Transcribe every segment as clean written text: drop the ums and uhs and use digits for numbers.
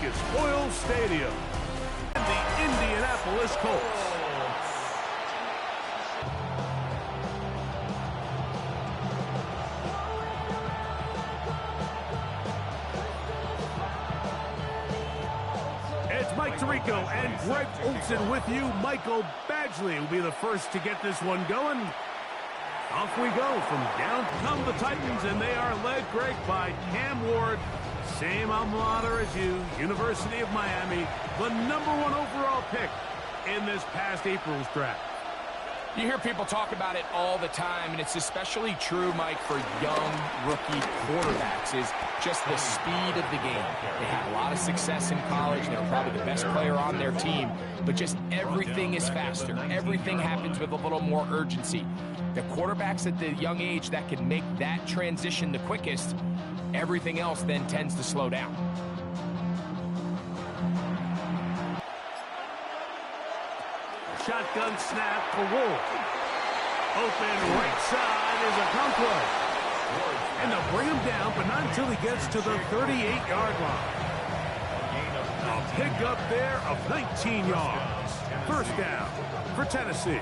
Lucas Oil Stadium and the Indianapolis Colts. It's Mike Tirico and Greg Olson with you. Michael Badgley will be the first to get this one going. Off we go. From down come the Titans, and they are led, Greg, by Cam Ward. Same alma mater as you, University of Miami, the #1 overall pick in this past April's draft. You hear people talk about it all the time, and it's especially true, Mike, for young rookie quarterbacks, is just the speed of the game. They had a lot of success in college. They were probably the best player on their team, but just everything is faster. Everything happens with a little more urgency. The quarterbacks at the young age that can make that transition the quickest, everything else then tends to slow down. Shotgun snap for Ward. Open right side is Okonkwo. And they'll bring him down, but not until he gets to the 38-yard line. A pickup there of 19 yards. First down for Tennessee.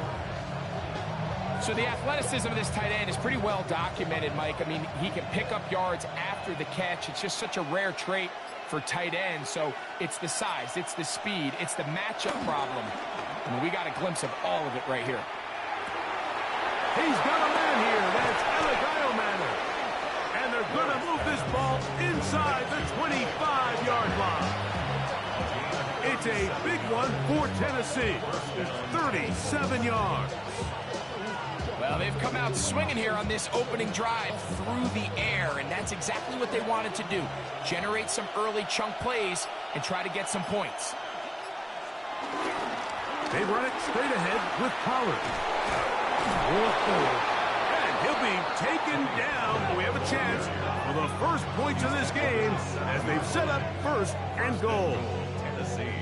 So the athleticism of this tight end is pretty well documented, Mike. I mean, he can pick up yards after the catch. It's just such a rare trait for tight ends. So it's the size, it's the speed, it's the matchup problem. I mean, we got a glimpse of all of it right here. He's got a man here. That's Eligio Manor. And they're going to move this ball inside the 25-yard line. It's a big one for Tennessee. 37 yards. Well, they've come out swinging here on this opening drive through the air, and that's exactly what they wanted to do. Generate some early chunk plays and try to get some points. They run it straight ahead with Pollard. And he'll be taken down, but we have a chance for the first points of this game as they've set up first and goal. Tennessee.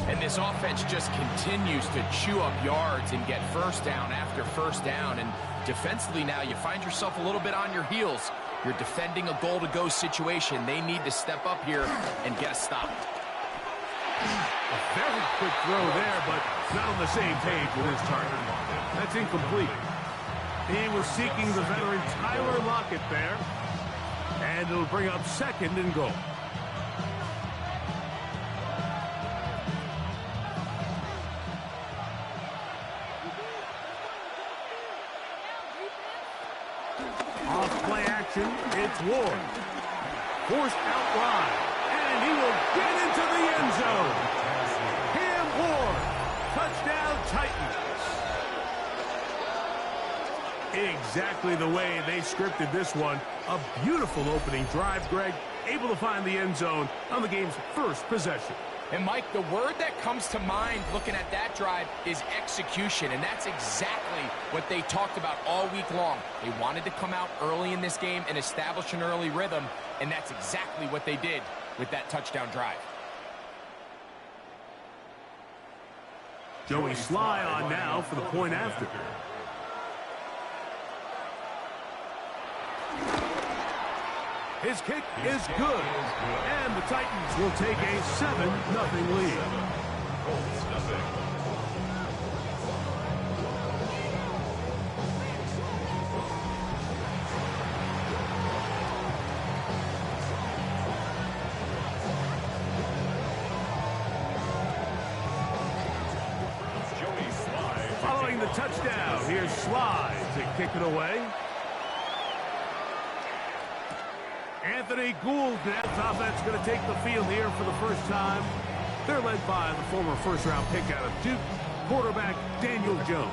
And this offense just continues to chew up yards and get first down after first down. And defensively now, you find yourself a little bit on your heels. You're defending a goal-to-go situation. They need to step up here and get a stop. A very quick throw there, but not on the same page with his target. That's incomplete. He was seeking the veteran Tyler Lockett there. And it'll bring up second and goal. Off-play action, it's Ward. Forced out wide, and he will get into the end zone. Cam Ward, touchdown Titans. Exactly the way they scripted this one. A beautiful opening drive, Greg. Able to find the end zone on the game's first possession. And, Mike, the word that comes to mind looking at that drive is execution, and that's exactly what they talked about all week long. They wanted to come out early in this game and establish an early rhythm, and that's exactly what they did with that touchdown drive. Joey Sly on now for the point after. His kick is good, and the Titans will take a 7-0 lead. Following the touchdown, here's Sly to kick it away. Anthony Gould, that offense going to take the field here for the first time. They're led by the former first-round pick out of Duke, quarterback Daniel Jones.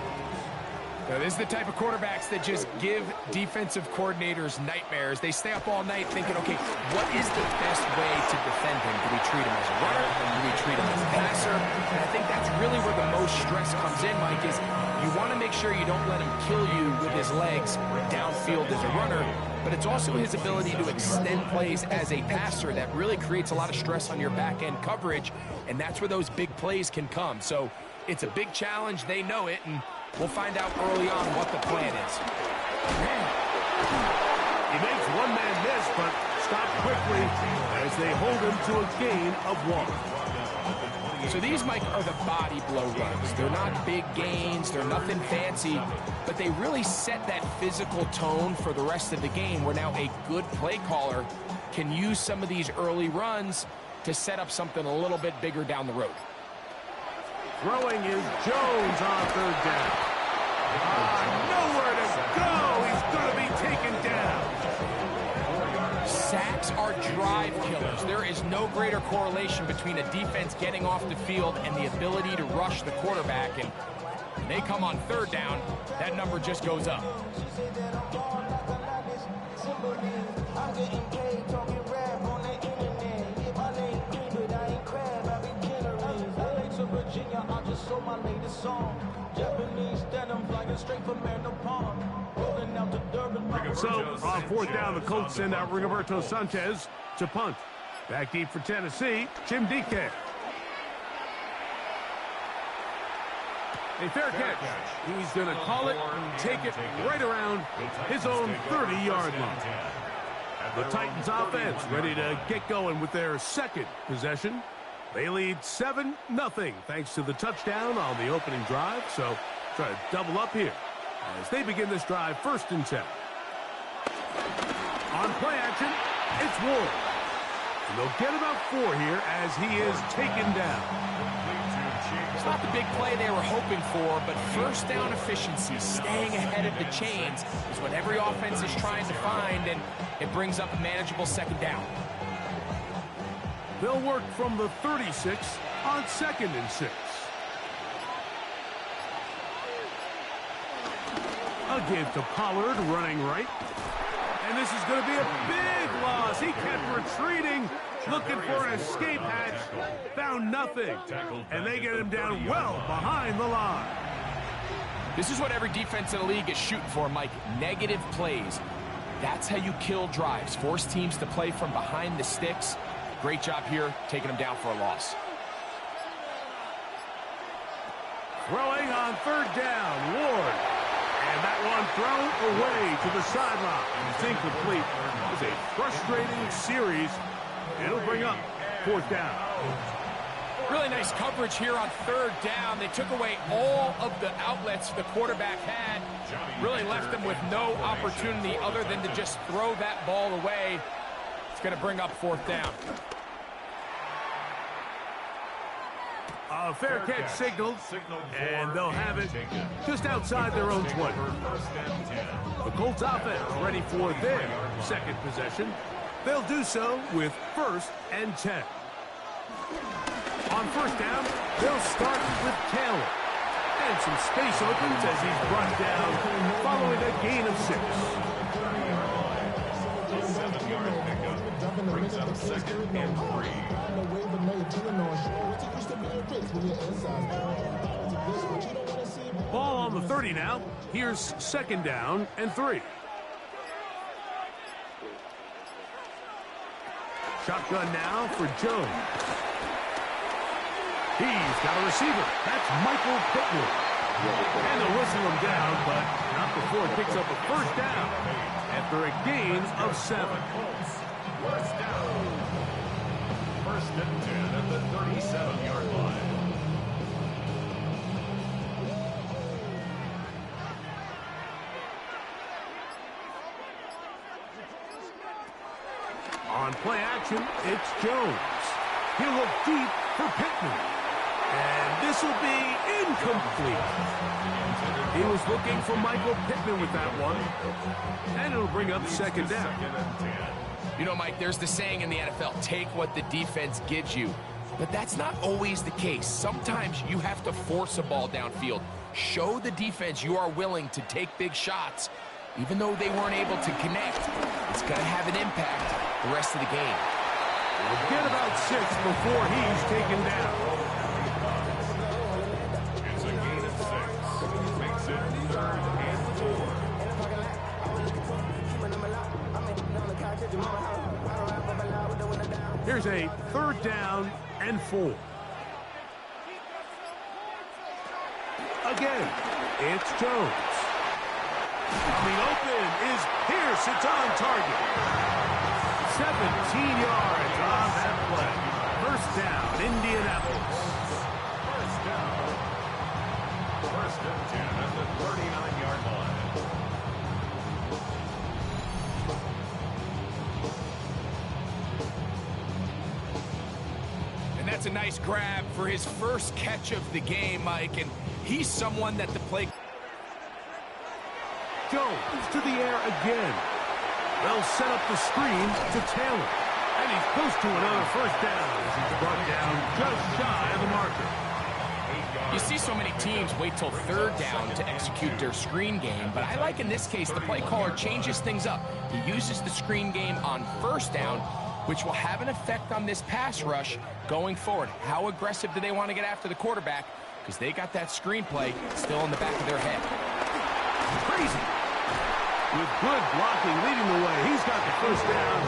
Now, this is the type of quarterbacks that just give defensive coordinators nightmares. They stay up all night thinking, okay, what is the best way to defend him? Do we treat him as a runner? Do we treat him as a passer? And I think that's really where the most stress comes in, Mike, is you want to make sure you don't let him kill you with his legs downfield as a runner, but it's also his ability to extend plays as a passer that really creates a lot of stress on your back-end coverage, and that's where those big plays can come. So It's a big challenge. They know it, and we'll find out early on what the plan is. He makes one man miss, but stopped quickly as they hold him to a gain of 1. So these, Mike, are the body blow runs. They're not big gains. They're nothing fancy, but they really set that physical tone for the rest of the game where now a good play caller can use some of these early runs to set up something a little bit bigger down the road. Throwing is Jones on 3rd down. Nowhere to go. He's going to be taken down. Sacks are drive killers. There is no greater correlation between a defense getting off the field and the ability to rush the quarterback. And when they come on 3rd down, that number just goes up. So, on 4th down, the Colts send out Rigoberto Sanchez to punt. Back deep for Tennessee, Jim DK. A fair catch. He's going to call it and take it right around his own 30-yard line. The Titans offense ready to get going with their 2nd possession. They lead 7-0 thanks to the touchdown on the opening drive. So try to double up here as they begin this drive 1st and 10. On play action, it's Ward. And they'll get about 4 here as he is taken down. It's not the big play they were hoping for, but 1st down efficiency, staying ahead of the chains, is what every offense is trying to find, and it brings up a manageable 2nd down. They'll work from the 36 on 2nd and 6. A give to Pollard running right. And this is going to be a big loss. He kept retreating, looking for an escape hatch. Found nothing. And they get him down well behind the line. This is what every defense in the league is shooting for, Mike. Negative plays. That's how you kill drives. Force teams to play from behind the sticks. Great job here, taking them down for a loss. Throwing on 3rd down, Ward. And that one thrown away to the sideline. It's incomplete. It was a frustrating series. It'll bring up 4th down. Really nice coverage here on 3rd down. They took away all of the outlets the quarterback had. Really left them with no opportunity other than to just throw that ball away. It's going to bring up 4th down. A fair catch signaled, and they'll have it just outside their own 20. The Colts offense ready for their 2nd possession. They'll do so with 1st and 10. On 1st down, they'll start with Taylor. And some space opens as he's brought down following a gain of 6. 7-yard pickup brings up 2nd and 3. Ball on the 30 now. Here's 2nd down and 3. Shotgun now for Jones. He's got a receiver. That's Michael Pittman. And they'll whistle him down, but not before it picks up a 1st down after a gain of 7. 1st down. 1st and 10 at the 37-yard line. On play action, it's Jones. He'll look deep for Pittman. And this will be incomplete. He was looking for Michael Pittman with that one. And it'll bring up 2nd down. You know, Mike, there's the saying in the NFL, take what the defense gives you. But that's not always the case. Sometimes you have to force a ball downfield. Show the defense you are willing to take big shots. Even though they weren't able to connect, it's going to have an impact the rest of the game. We'll get about 6 before he's taken down. It's a gain of 6. Makes it 3rd and 4. Here's a 3rd down and 4. Again, it's Jones. Coming open is Pierce. It's on target. 17 yards on that play. First down, Indianapolis. First down. First and 10 at the 39-yard line. And that's a nice grab for his first catch of the game, Mike. And he's someone that the play... Jones to the air again. They'll set up the screen to Taylor. And he's close to another first down as he's brought down just shy of the marker. You see so many teams wait till third down to execute their screen game, but I like in this case the play caller changes things up. He uses the screen game on first down, which will have an effect on this pass rush going forward. How aggressive do they want to get after the quarterback? Because they got that screenplay still in the back of their head. Crazy. With good blocking leading the way, he's got the first down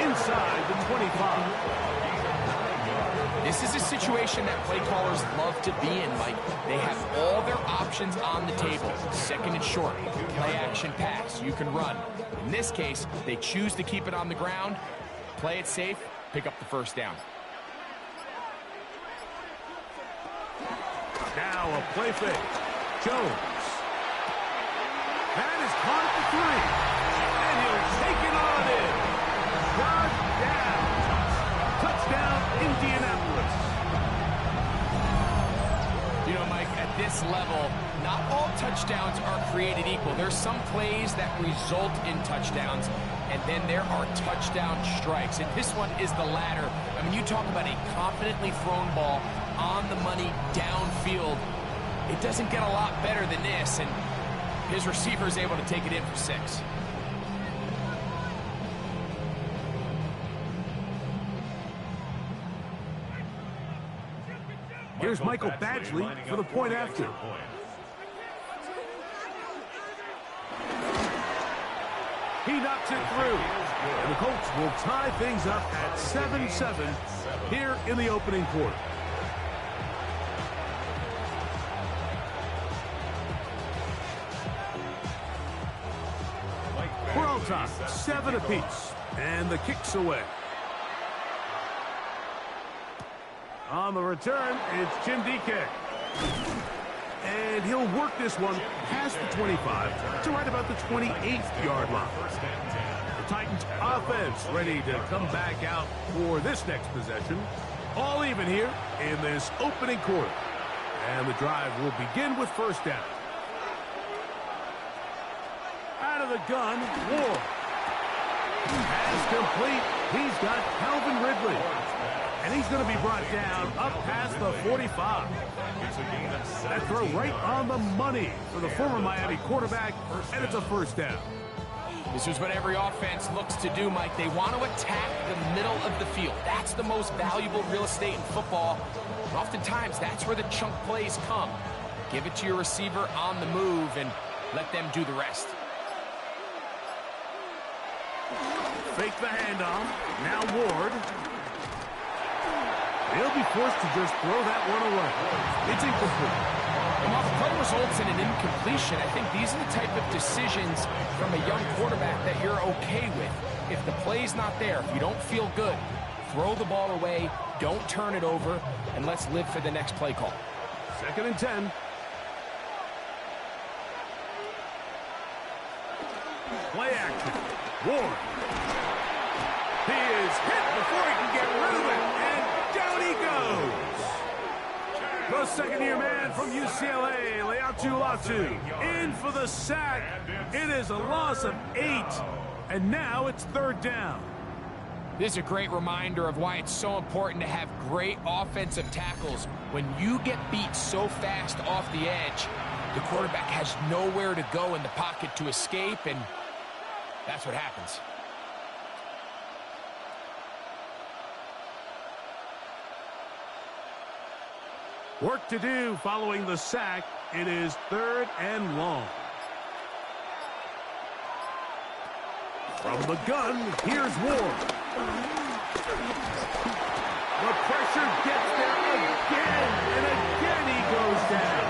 inside the 25. This is a situation that play callers love to be in, Mike. They have all their options on the table. Second and short, play action pass, you can run. In this case, they choose to keep it on the ground, play it safe, pick up the first down. Now a play fake. Jones. That is caught at the 3. And he'll take it on in. First down. Touchdown, Indianapolis. You know, Mike, at this level, not all touchdowns are created equal. There's some plays that result in touchdowns, and then there are touchdown strikes. And this one is the latter. I mean, you talk about a confidently thrown ball on the money downfield. It doesn't get a lot better than this, and his receiver is able to take it in for 6. Here's Michael Badgley for the point after. He knocks it through. And the Colts will tie things up at 7-7 here in the opening quarter. We're all tied, 7 apiece. And the kick's away. On the return, it's Jim DK. And he'll work this one past the 25 to right about the 28th-yard line. The Titans offense ready to come back out for this next possession. All even here in this opening quarter. And the drive will begin with first down. Out of the gun, Ward. Pass complete. He's got Calvin Ridley. And he's going to be brought down up past the 45. That throw right on the money for the former Miami quarterback, and it's a first down. This is what every offense looks to do, Mike. They want to attack the middle of the field. That's the most valuable real estate in football. And oftentimes, that's where the chunk plays come. Give it to your receiver on the move and let them do the rest. Fake the handoff. Now Ward. He'll be forced to just throw that one away. It's incomplete. And while the play results in an incompletion, I think these are the type of decisions from a young quarterback that you're okay with. If the play's not there, if you don't feel good, throw the ball away, don't turn it over, and let's live for the next play call. 2nd and 10. Play action. Ward. He is hit before he can get rid of it, and down he goes. The second-year man from UCLA, Latu, in for the sack. It is a loss of 8, and now it's third down. This is a great reminder of why it's so important to have great offensive tackles. When you get beat so fast off the edge, the quarterback has nowhere to go in the pocket to escape, and that's what happens. Work to do following the sack. It is 3rd and long. From the gun, here's Ward. The pressure gets there again, and again he goes down.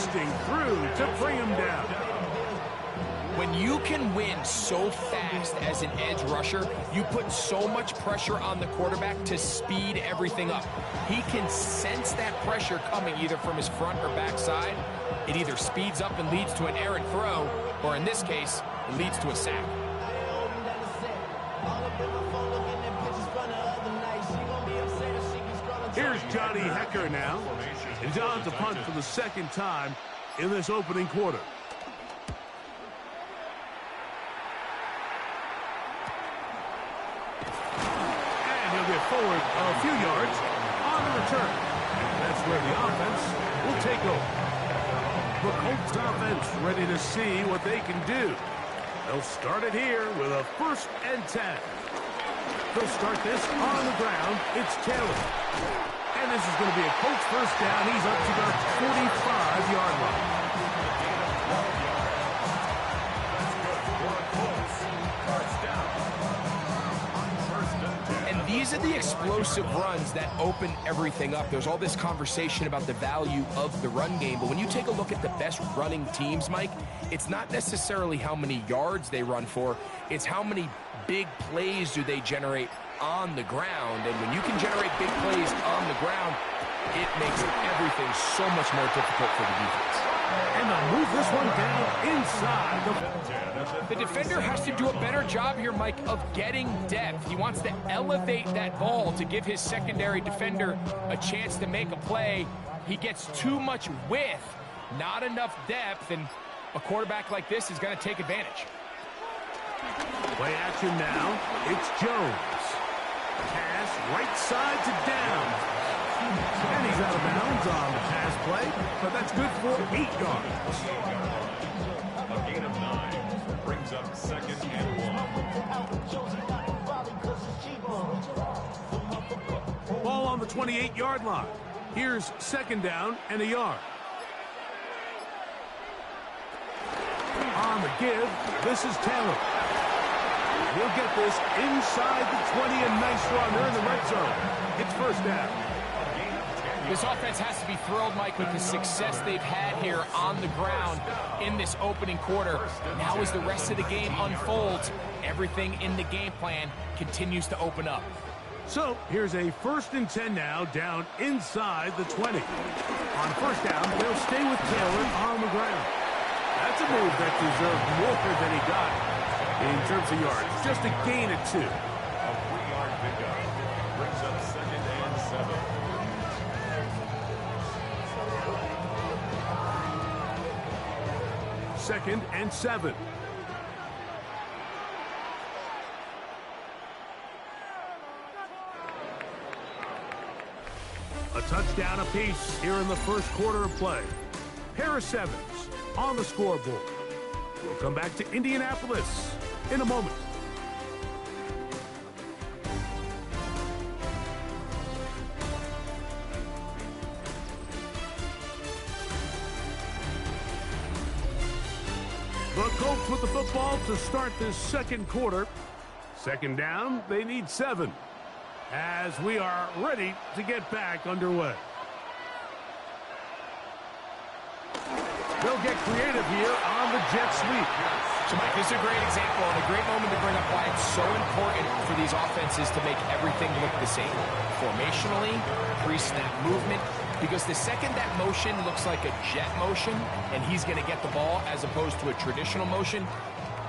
bursting through to bring him down. When you can win so fast as an edge rusher, you put so much pressure on the quarterback to speed everything up. He can sense that pressure coming either from his front or back side. It either speeds up and leads to an errant throw, or in this case, it leads to a sack. Here's Johnny Hecker now. And John's to punt for the second time in this opening quarter. Get forward a few yards on the return. And that's where the offense will take over. The Colts offense ready to see what they can do. They'll start it here with a 1st and 10. They'll start this on the ground. It's Taylor. And this is going to be a Colts first down. He's up to the 45-yard line. These are the explosive runs that open everything up. There's all this conversation about the value of the run game, but when you take a look at the best running teams, Mike, it's not necessarily how many yards they run for, it's how many big plays do they generate on the ground. And when you can generate big plays on the ground, it makes everything so much more difficult for the defense. And they'll move this one down inside. The defender has to do a better job here, Mike, of getting depth. He wants to elevate that ball to give his secondary defender a chance to make a play. He gets too much width, not enough depth, and a quarterback like this is going to take advantage. Play action now. It's Jones. Pass right side to down. And he's out of bounds on the pass play, but that's good for 8 yards. A gain of 9 brings up 2nd and 1. Ball on the 28-yard line. Here's 2nd down and a yard. On the give, this is Taylor. He'll get this inside the 20, a nice run. They're in the red zone. It's 1st down. This offense has to be thrilled, Mike, with the success they've had here on the ground in this opening quarter. Now as the rest of the game unfolds, everything in the game plan continues to open up. So here's a 1st and 10 now, down inside the 20. On 1st down, they'll stay with Taylor on the ground. That's a move that deserved more than he got in terms of yards. Just a gain of 2. A 3-yard pickup brings up 2nd and 7. Second and 7. A touchdown apiece here in the 1st quarter of play. Pair of 7s on the scoreboard. We'll come back to Indianapolis in a moment. The Colts with the football to start this 2nd quarter. 2nd down, they need 7. As we are ready to get back underway. They'll get creative here on the jet sweep. So, Mike, this is a great example and a great moment to bring up why it's so important for these offenses to make everything look the same. Formationally, pre-snap movement, because the second that motion looks like a jet motion and he's going to get the ball as opposed to a traditional motion,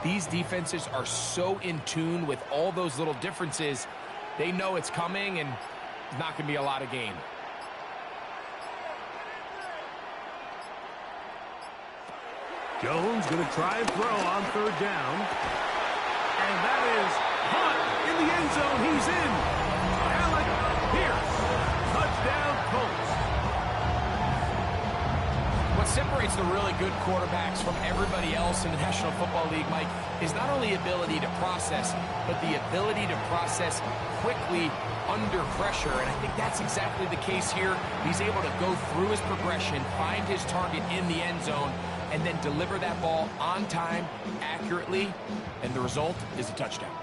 these defenses are so in tune with all those little differences. They know it's coming and it's not going to be a lot of gain. Jones going to try and throw on 3rd down. And that is Hunt in the end zone. He's in. Alec Pierce. Touchdown, Colts. What separates the really good quarterbacks from everybody else in the National Football League, Mike, is not only ability to process, but the ability to process quickly under pressure. And I think that's exactly the case here. He's able to go through his progression, find his target in the end zone, and then deliver that ball on time, accurately, and the result is a touchdown.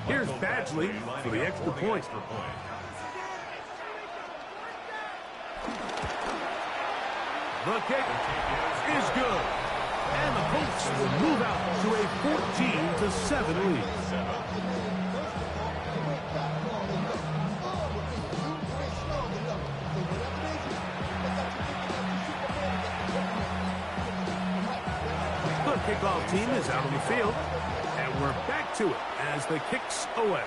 Here's Badgley for the extra point. The kick is good. And the Colts will move out to a 14-7 lead. The kickoff team is out on the field. And we're back to it as the kick's away.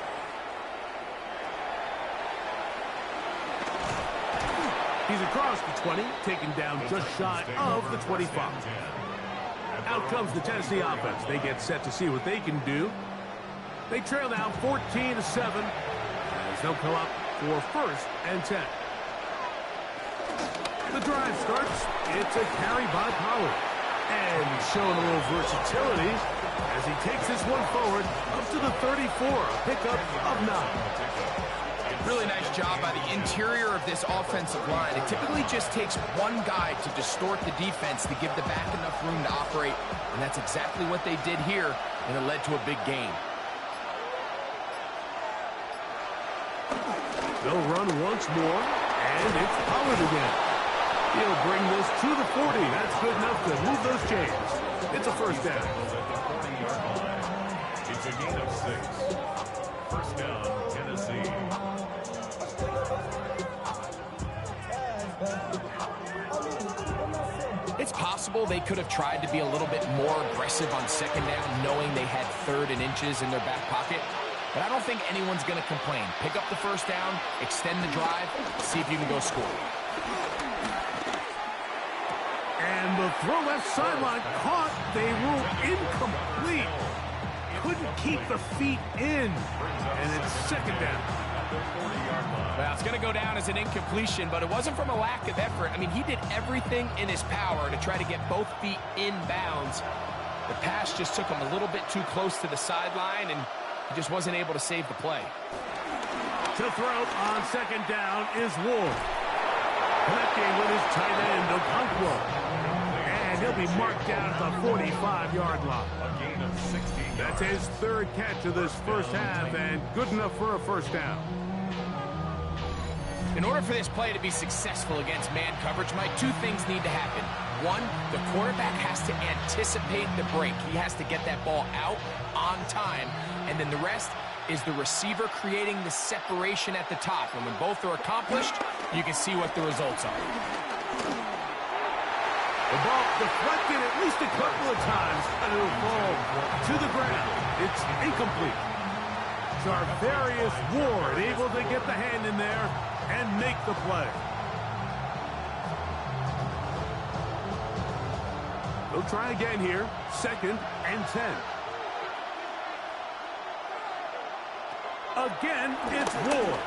He's across the 20, taken down just shy of the 25. Out comes the Tennessee offense. They get set to see what they can do. They trail now 14-7 as they'll come up for 1st and 10. The drive starts. It's a carry by Pollard. And showing a little versatility as he takes this one forward up to the 34, a pickup of 9. Really nice job by the interior of this offensive line. It typically just takes one guy to distort the defense to give the back enough room to operate, and that's exactly what they did here, and it led to a big gain. They'll run once more, and it's Pollard again. He'll bring this to the 40. That's good enough to move those chains. It's a 1st down. It's a gain of 6. 1st down, Tennessee. It's possible they could have tried to be a little bit more aggressive on 2nd down, knowing they had 3rd and inches in their back pocket. But I don't think anyone's going to complain. Pick up the 1st down, extend the drive, see if you can go score. And the throw left sideline caught. They rule incomplete. Couldn't keep the feet in. And it's 2nd down. Well, it's going to go down as an incompletion, but it wasn't from a lack of effort. I mean, he did everything in his power to try to get both feet in bounds. The pass just took him a little bit too close to the sideline, and he just wasn't able to save the play. To throw on 2nd down is Ward. Connecting with his tight end, Okonkwo. And he'll be marked down at the 45-yard line. A gain of 16. That's his 3rd catch of this 1st half, and good enough for a 1st down. In order for this play to be successful against man coverage, Mike, 2 things need to happen. 1, the quarterback has to anticipate the break. He has to get that ball out on time. And then the rest is the receiver creating the separation at the top. And when both are accomplished, you can see what the results are. The ball deflected at least a couple of times, and it'll fall to the ground. It's incomplete. Charvarius Ward able to get the hand in there and make the play. They'll try again here. 2nd and 10. Again, it's Ward.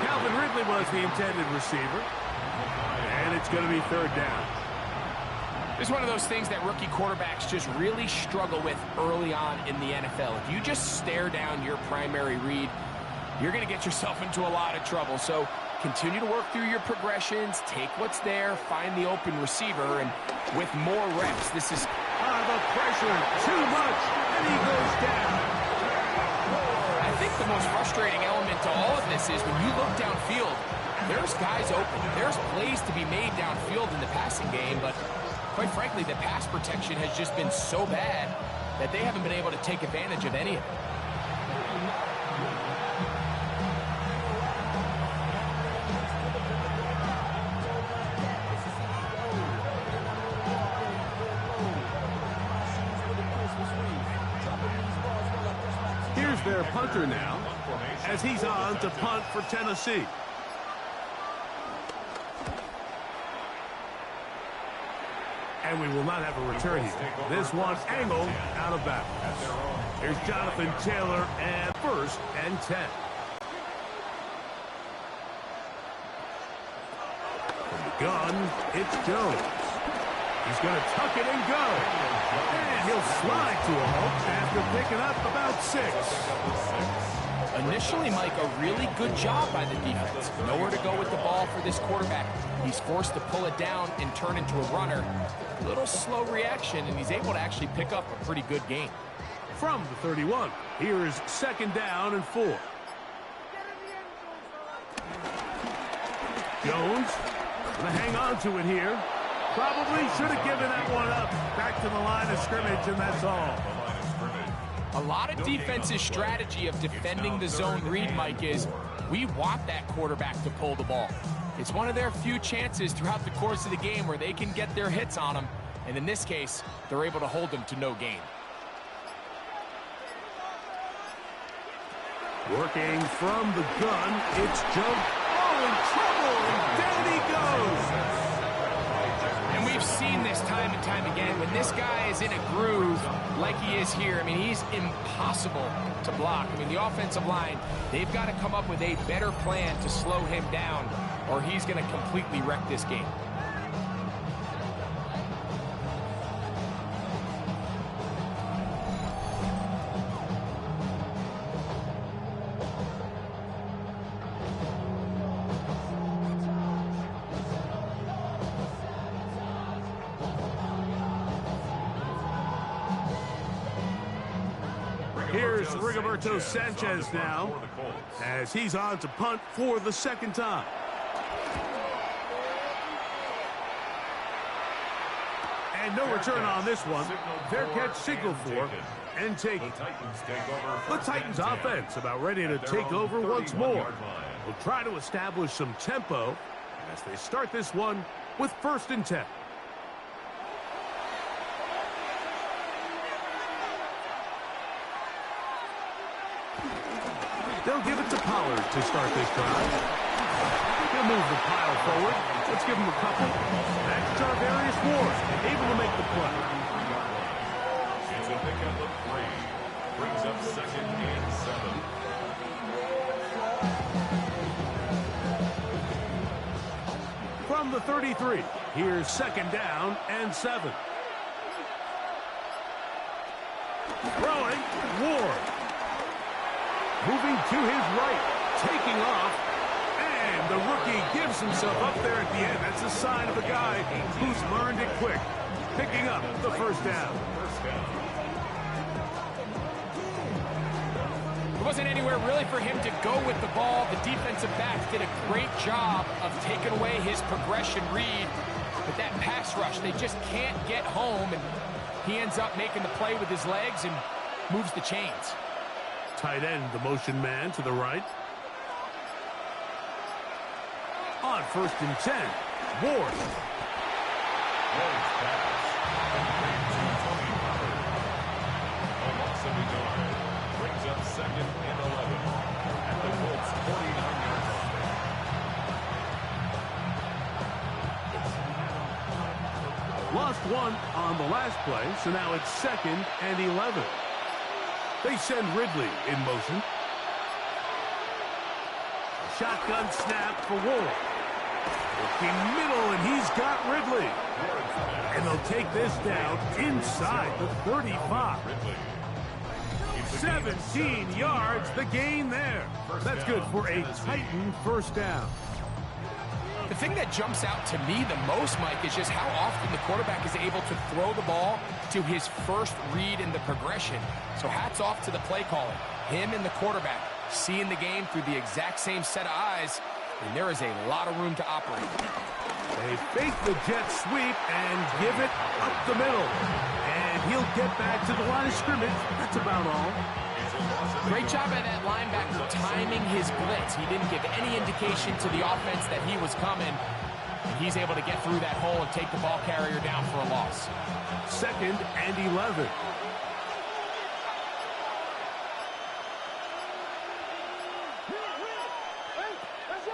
Calvin Ridley was the intended receiver. And it's going to be 3rd down. This is one of those things that rookie quarterbacks just really struggle with early on in the NFL. If you just stare down your primary read, you're going to get yourself into a lot of trouble. So continue to work through your progressions, take what's there, find the open receiver, and with more reps, this is... the pressure, too much, and he goes down. I think the most frustrating element to all of this is when you look downfield, there's guys open. There's plays to be made downfield in the passing game, but quite frankly, the pass protection has just been so bad that they haven't been able to take advantage of any of it. Here's their punter now, as he's on to punt for Tennessee. And we will not have a return here. This one angled out of bounds. Here's Jonathan Taylor and 1st and 10. From the gun, it's Jones. He's going to tuck it and go. And he'll slide to a halt after picking up about 6. Initially, Mike, a really good job by the defense. Nowhere to go with the ball for this quarterback. He's forced to pull it down and turn into a runner. A little slow reaction, and he's able to actually pick up a pretty good gain. From the 31, here is 2nd down and 4. Jones gonna hang on to it here. Probably should have given that one up. Back to the line of scrimmage, and that's all. A lot of defense's strategy of defending the zone read, Mike, is we want that quarterback to pull the ball. It's one of their few chances throughout the course of the game where they can get their hits on them, and in this case, they're able to hold them to no gain. Working from the gun, it's Joe. Oh, in trouble, and down he goes. And we've seen this time and time again. When this guy is in a groove like he is here, I mean, he's impossible to block. I mean, the offensive line, they've got to come up with a better plan to slow him down, or he's going to completely wreck this game. Here's Rigoberto Sanchez now, as he's on to punt for the second time. And no return on this one. Fair catch signaled for and taken. The Titans offense about ready to take over once more. Will try to establish some tempo as they start this one with 1st and 10. They'll give it to Pollard to start this drive. He'll move the pile forward. Let's give him a couple. That's Jarvarius Ward, able to make the play. It's a pickup of 3. Brings up 2nd and 7. From the 33, here's 2nd down and 7. Throwing, Ward. Moving to his right, taking off, and the rookie gives himself up there at the end. That's a sign of a guy who's learned it quick, picking up the 1st down. There wasn't anywhere really for him to go with the ball. The defensive backs did a great job of taking away his progression read. But that pass rush, they just can't get home, and he ends up making the play with his legs and moves the chains. Tight end, the motion man to the right. On 1st and 10, Ward. Ward's pass. A loss of a yard. Brings up 2nd and 11. At the Colts' 49-yard line. Lost one on the last play, so now it's 2nd and 11. They send Ridley in motion. Shotgun snap for Ward. Looking middle, and he's got Ridley. And they'll take this down inside the 35. 17 yards, the gain there. That's good for a Titan 1st down. The thing that jumps out to me the most, Mike, is just how often the quarterback is able to throw the ball to his first read in the progression. So hats off to the play caller. Him and the quarterback seeing the game through the exact same set of eyes, and there is a lot of room to operate. They fake the jet sweep and give it up the middle. And he'll get back to the line of scrimmage. That's about all. Great job by that linebacker timing his blitz. He didn't give any indication to the offense that he was coming. And he's able to get through that hole and take the ball carrier down for a loss. 2nd and 11.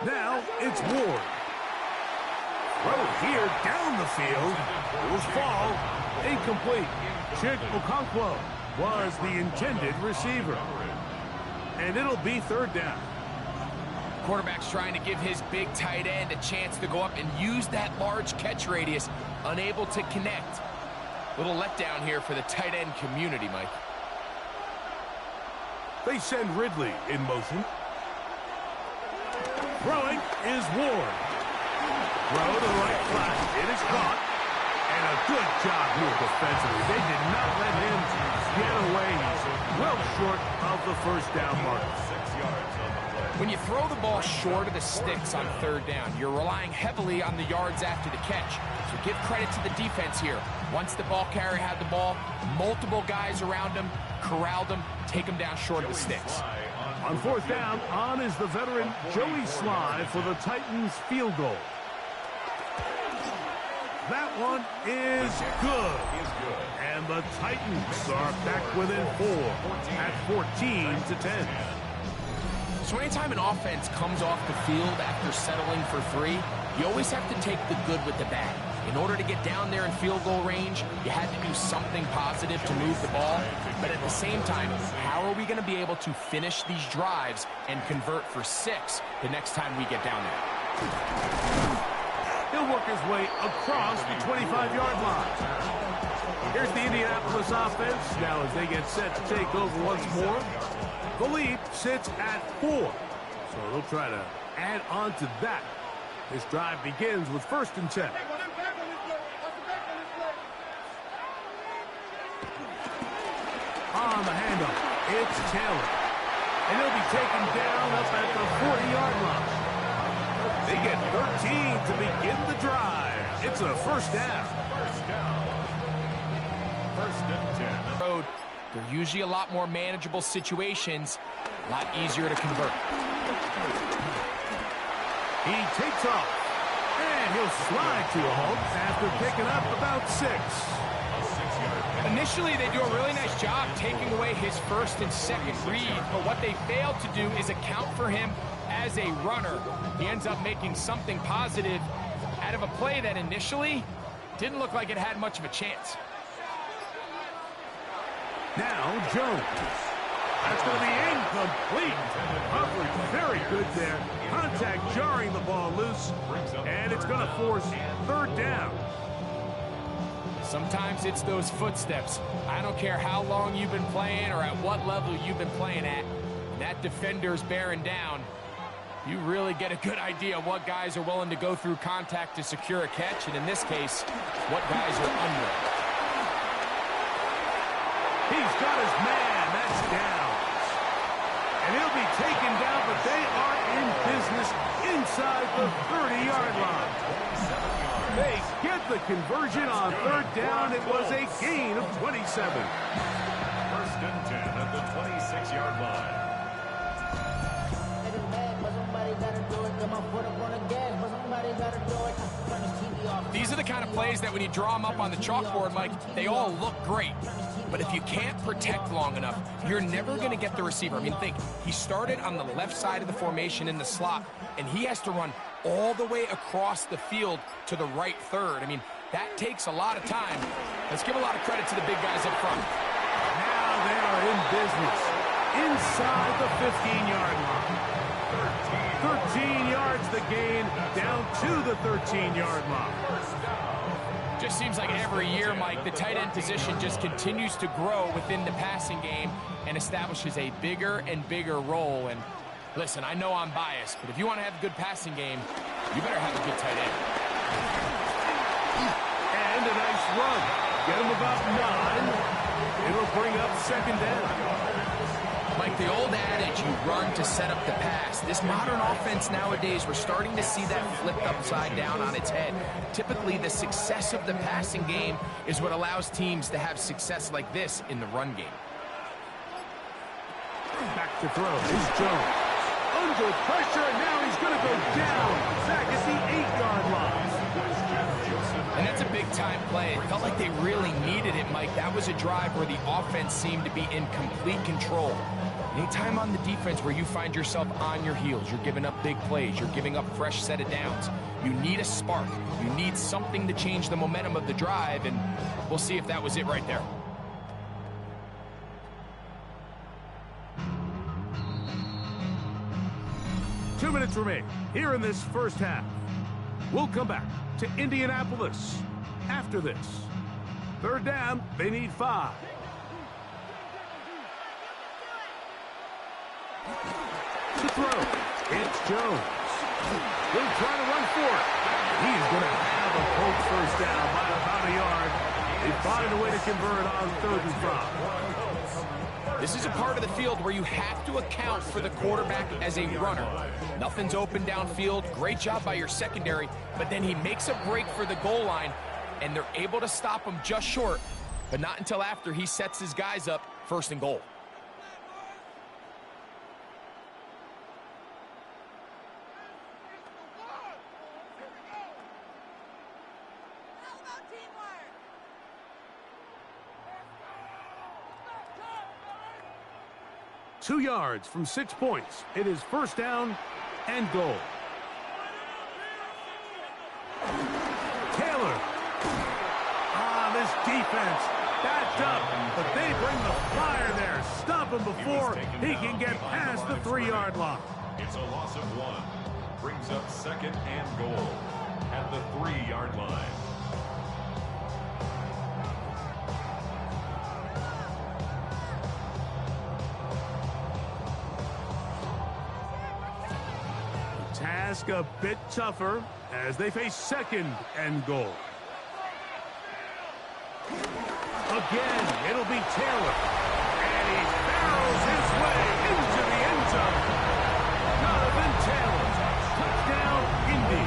Now it's Ward. Throw here down the field. Will fall. Incomplete. Chick Okonkwo was the intended receiver. And it'll be 3rd down. Quarterback's trying to give his big tight end a chance to go up and use that large catch radius. Unable to connect. Little letdown here for the tight end community, Mike. They send Ridley in motion. Throwing is Ward. Throw to the right flat. It is caught. And a good job here defensively. They did not let him get away. He's well short of the 1st down mark. yards on the play. When you throw the ball short of the sticks on third down, you're relying heavily on the yards after the catch. So give credit to the defense here. Once the ball carrier had the ball, multiple guys around him, corralled him, take him down short of the sticks. On fourth down, on is the veteran Joey Sly for the Titans field goal. That one is good. And the Titans are back within 4 at 14-10. So anytime an offense comes off the field after settling for 3, you always have to take the good with the bad. In order to get down there in field goal range, you had to do something positive to move the ball. But at the same time, how are we going to be able to finish these drives and convert for 6 the next time we get down there? He'll work his way across the 25-yard line. Here's the Indianapolis offense now as they get set to take over once more. The lead sits at 4, so they'll try to add on to that. This drive begins with 1st and 10. On the handoff, it's Taylor. And he'll be taken down up at the 40-yard line. They get 13 to begin the drive. It's a 1st down. 1st and 10. Road, they're usually a lot more manageable situations, a lot easier to convert. He takes off, and he'll slide to a halt after picking up about 6. Initially, they do a really nice job taking away his 1st and 2nd read, but what they failed to do is account for him as a runner. He ends up making something positive out of a play that initially didn't look like it had much of a chance. Now Jones. That's going to be incomplete. Coverage very good there. Contact jarring the ball loose, and it's going to force 3rd down. Sometimes it's those footsteps. I don't care how long you've been playing or at what level you've been playing at. That defender's bearing down. You really get a good idea of what guys are willing to go through contact to secure a catch, and in this case, what guys are unwilling. He's got his man. That's down. And he'll be taken down, but they are in business inside the 30-yard line. They get the conversion on 3rd down. It was a gain of 27. 1st and 10 at the 26-yard line. These are the kind of plays that when you draw them up on the chalkboard, Mike, they all look great. But if you can't protect long enough, you're never going to get the receiver. I mean, think, he started on the left side of the formation in the slot, and he has to run all the way across the field to the right 3rd. I mean, that takes a lot of time. Let's give a lot of credit to the big guys up front. Now they are in business inside the 15-yard line. 13 yards the gain, down to the 13-yard line. Just seems like every year, Mike, the tight end position just continues to grow within the passing game and establishes a bigger and bigger role. And listen, I know I'm biased, but if you want to have a good passing game, you better have a good tight end. And a nice run. Get him about 9. It'll bring up 2nd down. Like the old adage, you run to set up the pass. This modern offense nowadays, we're starting to see that flipped upside down on its head. Typically, the success of the passing game is what allows teams to have success like this in the run game. Back to throw is Jones. Under pressure, and now he's going to go down. Back at the 8-yard line. And that's a big-time play. It felt like they really needed it, Mike. That was a drive where the offense seemed to be in complete control. Anytime on the defense where you find yourself on your heels, you're giving up big plays, you're giving up fresh set of downs, you need a spark. You need something to change the momentum of the drive, and we'll see if that was it right there. Two minutes remain here in this first half. We'll come back to Indianapolis after this. 3rd down, they need 5. To throw, it's Jones. He'll try to run for it. He's going to have a Colts 1st down by about a yard. They find a way to convert on 3rd and 5. This is a part of the field where you have to account for the quarterback as a runner. Nothing's open downfield. Great job by your secondary, but then he makes a break for the goal line, and they're able to stop him just short, but not until after he sets his guys up 1st and goal. Two yards from 6 points. It is 1st down and goal. Taylor. This defense backed up, but they bring the fire there. Stop him before he can get past the 3-yard line. It's a loss of 1. Brings up 2nd and goal at the 3-yard line. Task a bit tougher as they face 2nd and goal. Again, it'll be Taylor. And he barrels his way into the end zone. Jonathan Taylor. Touchdown, Indy.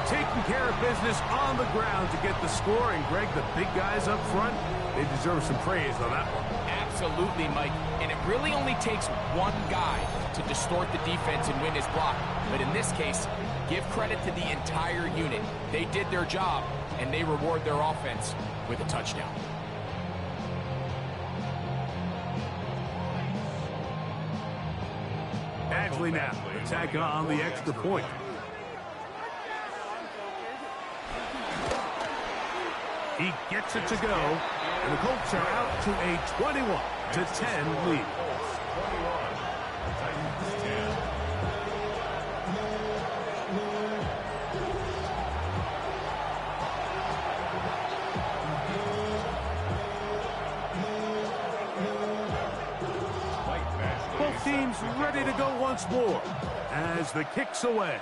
Taking care of business on the ground to get the score. And, Greg, the big guys up front, they deserve some praise on that one. Absolutely, Mike. And it really only takes one guy to distort the defense and win his block. But in this case, give credit to the entire unit. They did their job, and they reward their offense with a touchdown. Badgley now, attack on the extra point. He gets it to go, and the Colts are out to a 21-10 lead. Both teams ready to go once more as the kick's away.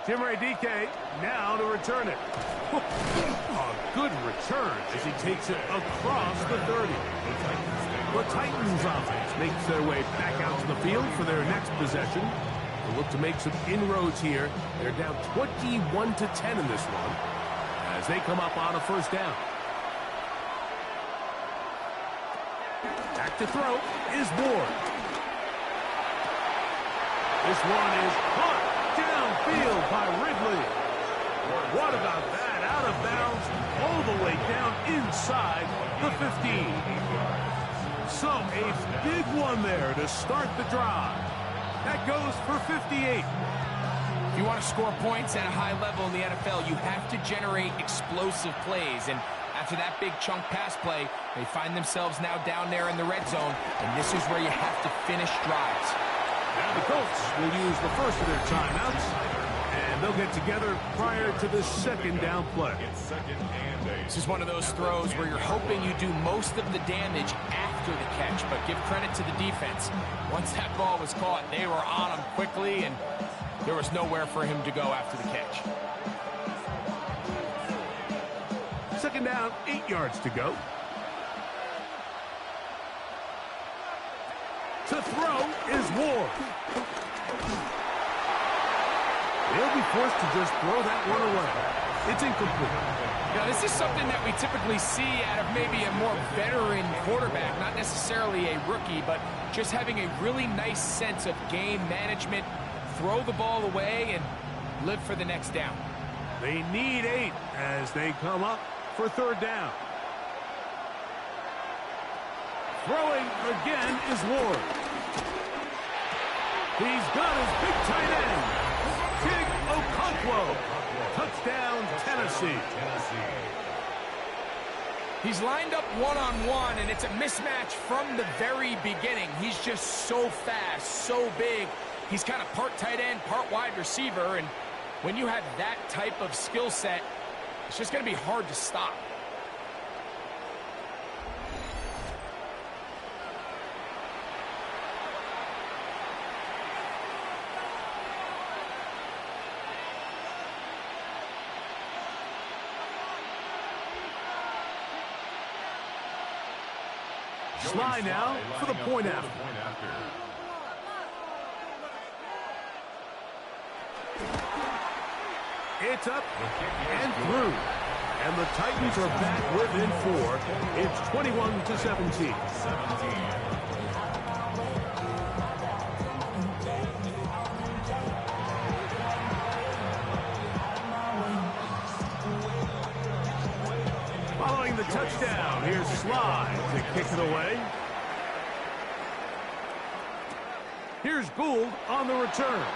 Jimmy DK now to return it. A good return as he takes it across the 30. The Titans offense makes their way back out to the field for their next possession. They'll look to make some inroads here. They're down 21-10 in this one as they come up on a 1st down. Back to throw is Ward. This one is caught downfield by Ridley. What about that? Out of bounds, all the way down inside the 15. So a big one there to start the drive. That goes for 58. If you want to score points at a high level in the NFL, you have to generate explosive plays. And after that big chunk pass play, they find themselves now down there in the red zone. And this is where you have to finish drives. Now the Colts will use the first of their timeouts, and they'll get together prior to the 2nd down play. This is one of those throws where you're hoping you do most of the damage after the catch, but give credit to the defense. Once that ball was caught, they were on him quickly, and there was nowhere for him to go after the catch. 2nd down, 8 yards to go. To throw is Ward. They'll be forced to just throw that one away. It's incomplete. Now, this is something that we typically see out of maybe a more veteran quarterback, not necessarily a rookie, but just having a really nice sense of game management, throw the ball away, and live for the next down. They need 8 as they come up for 3rd down. Throwing again is Ward. He's got his big tight end, King Okonkwo. Touchdown, Tennessee. He's lined up one-on-one, and it's a mismatch from the very beginning. He's just so fast, so big. He's kind of part tight end, part wide receiver, and when you have that type of skill set, it's just going to be hard to stop. Sly now for the point after. It's up and through. And the Titans are back within 4. It's 21-17. Following the touchdown, here's Sly to kick it away. Here's Gould on the return.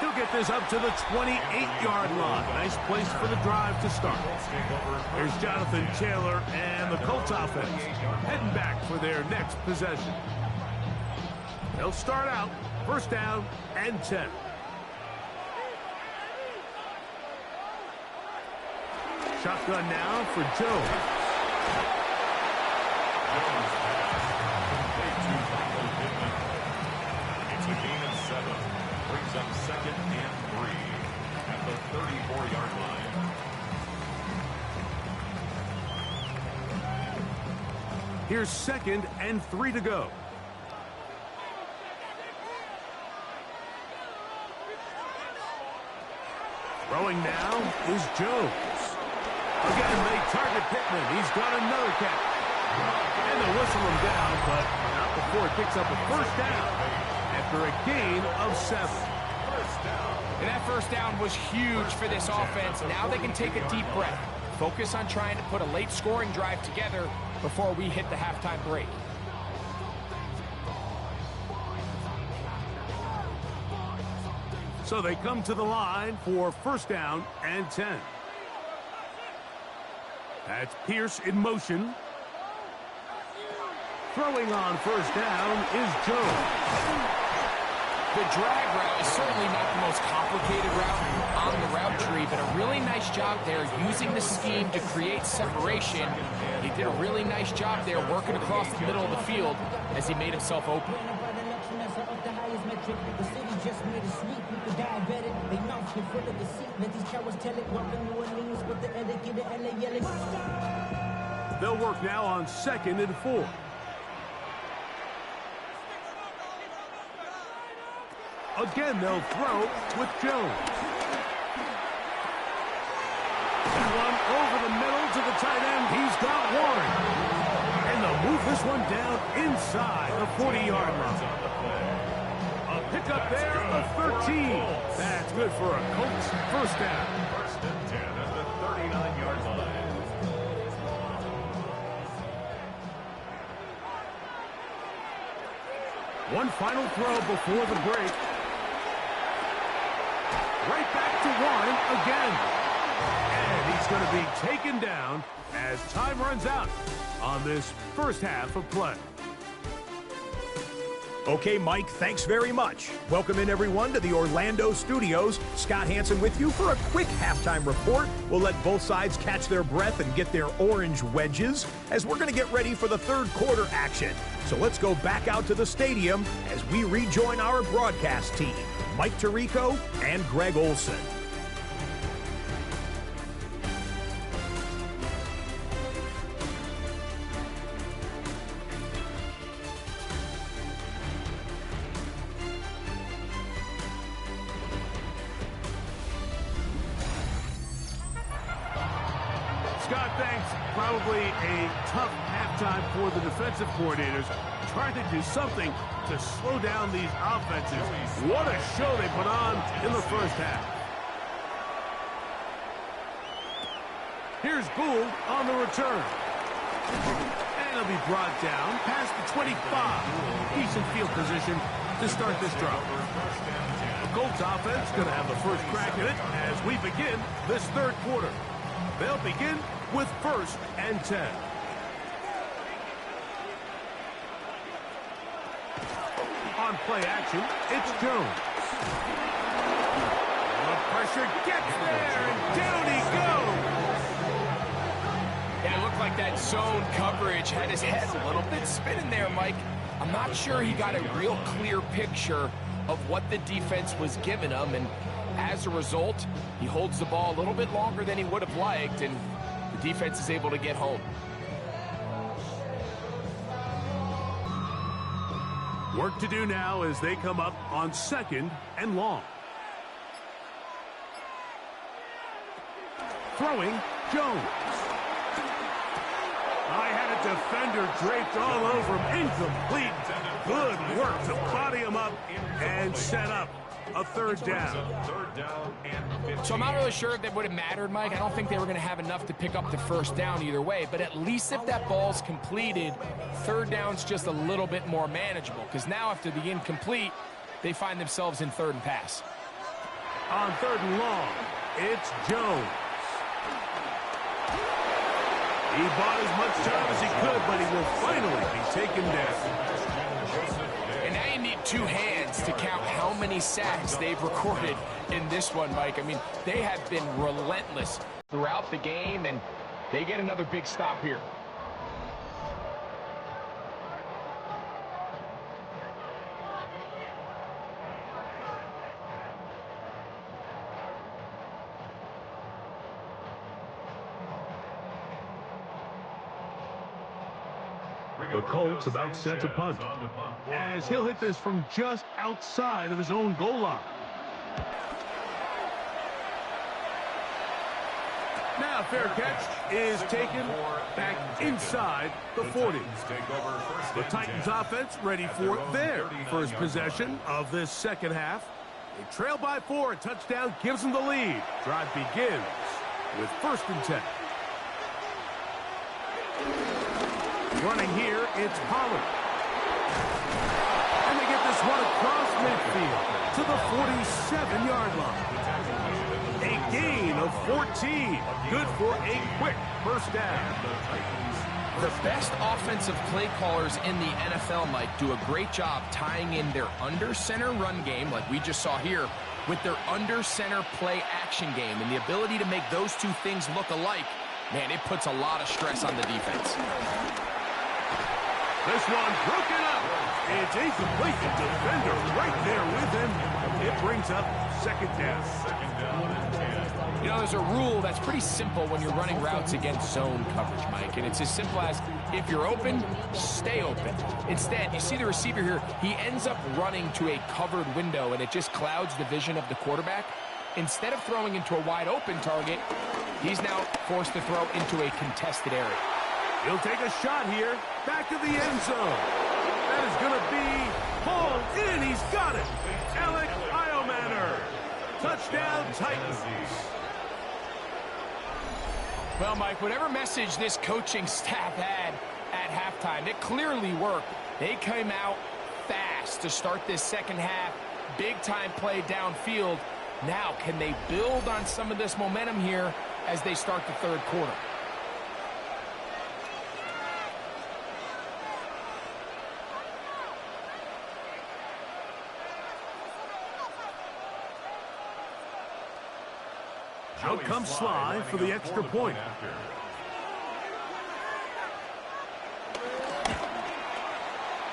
He'll get this up to the 28-yard line. Nice place for the drive to start. Here's Jonathan Taylor and the Colts offense heading back for their next possession. They'll start out first down and 10. Shotgun now for Jones. It's a gain of 7. Brings up 2nd and 3 at the 34-yard line. Here's 2nd and 3 to go. Throwing now is Jones. Again, they target Pittman. He's got another catch. And they'll whistle him down, but not before it picks up a first down after a gain of 7. And that first down was huge for this offense. Now they can take a deep breath. Focus on trying to put a late scoring drive together before we hit the halftime break. So they come to the line for first down and 10. That's Pierce in motion. Throwing on first down is Jones. The drag route is certainly not the most complicated route on the route tree, but a really nice job there using the scheme to create separation. He did a really nice job there working across the middle of the field as he made himself open. They'll work now on 2nd and 4. Again, they'll throw with Jones. And one over the middle to the tight end. He's got one. And they'll move this one down inside the 40-yard line. A pickup there of 13. That's good for a Colts first down. First and 10 at the 39-yard line. One final throw before the break. Right back to one again. And he's going to be taken down as time runs out on this first half of play. Okay, Mike, thanks very much. Welcome in, everyone, to the Orlando studios. Scott Hansen with you for a quick halftime report. We'll let both sides catch their breath and get their orange wedges as we're going to get ready for the third quarter action. So let's go back out to the stadium as we rejoin our broadcast team, Mike Tirico and Greg Olson. Scott, thanks. Probably a tough halftime for the defensive coordinators, trying to do something to slow down these offenses. What a show they put on in the first half. Here's Gould on the return. And he'll be brought down past the 25. Decent field position to start this drive. The Colts offense going to have the first crack at it as we begin this third quarter. They'll begin with first and 10. On play action, it's Jones. The pressure gets there, and down he goes. And it looked like that zone coverage had his head a little bit spinning there, Mike. I'm not sure he got a real clear picture of what the defense was giving him, and as a result, he holds the ball a little bit longer than he would have liked, and the defense is able to get home. Work to do now as they come up on 2nd and long. Throwing, Jones. I had a defender draped all over him. Incomplete. Good work to body him up and set up a 3rd down. So I'm not really sure if that would have mattered, Mike. I don't think they were going to have enough to pick up the 1st down either way. But at least if that ball's completed, 3rd down's just a little bit more manageable. Because now after the incomplete, they find themselves in 3rd and pass. On 3rd and long, it's Jones. He bought as much time as he could, but he will finally be taken down. And now you need 2 hands to count how many sacks they've recorded in this one, Mike. I mean, they have been relentless throughout the game, and they get another big stop here. The Colts about set to punt, as he'll hit this from just outside of his own goal line. Now fair catch is taken back inside the 40. The Titans offense ready for their first possession of this 2nd half. They trail by 4. A touchdown gives them the lead. Drive begins with 1st and 10. Running here, it's Pollard. And they get this one across midfield to the 47-yard line. A gain of 14. Good for a quick 1st down. The best offensive play callers in the NFL, Mike, do a great job tying in their under-center run game, like we just saw here, with their under-center play action game. And the ability to make those 2 things look alike, man, it puts a lot of stress on the defense. This one broken up. It's incomplete. The defender right there with him. It brings up 2nd down. You know, there's a rule that's pretty simple when you're running routes against zone coverage, Mike. And it's as simple as, if you're open, stay open. Instead, you see the receiver here. He ends up running to a covered window, and it just clouds the vision of the quarterback. Instead of throwing into a wide-open target, he's now forced to throw into a contested area. He'll take a shot here. Back to the end zone. That is going to be hauled in. He's got it. Alec Iomanner. Touchdown, Titans. Well, Mike, whatever message this coaching staff had at halftime, it clearly worked. They came out fast to start this 2nd half. Big-time play downfield. Now, can they build on some of this momentum here as they start the 3rd quarter? Out comes Sly for the extra point.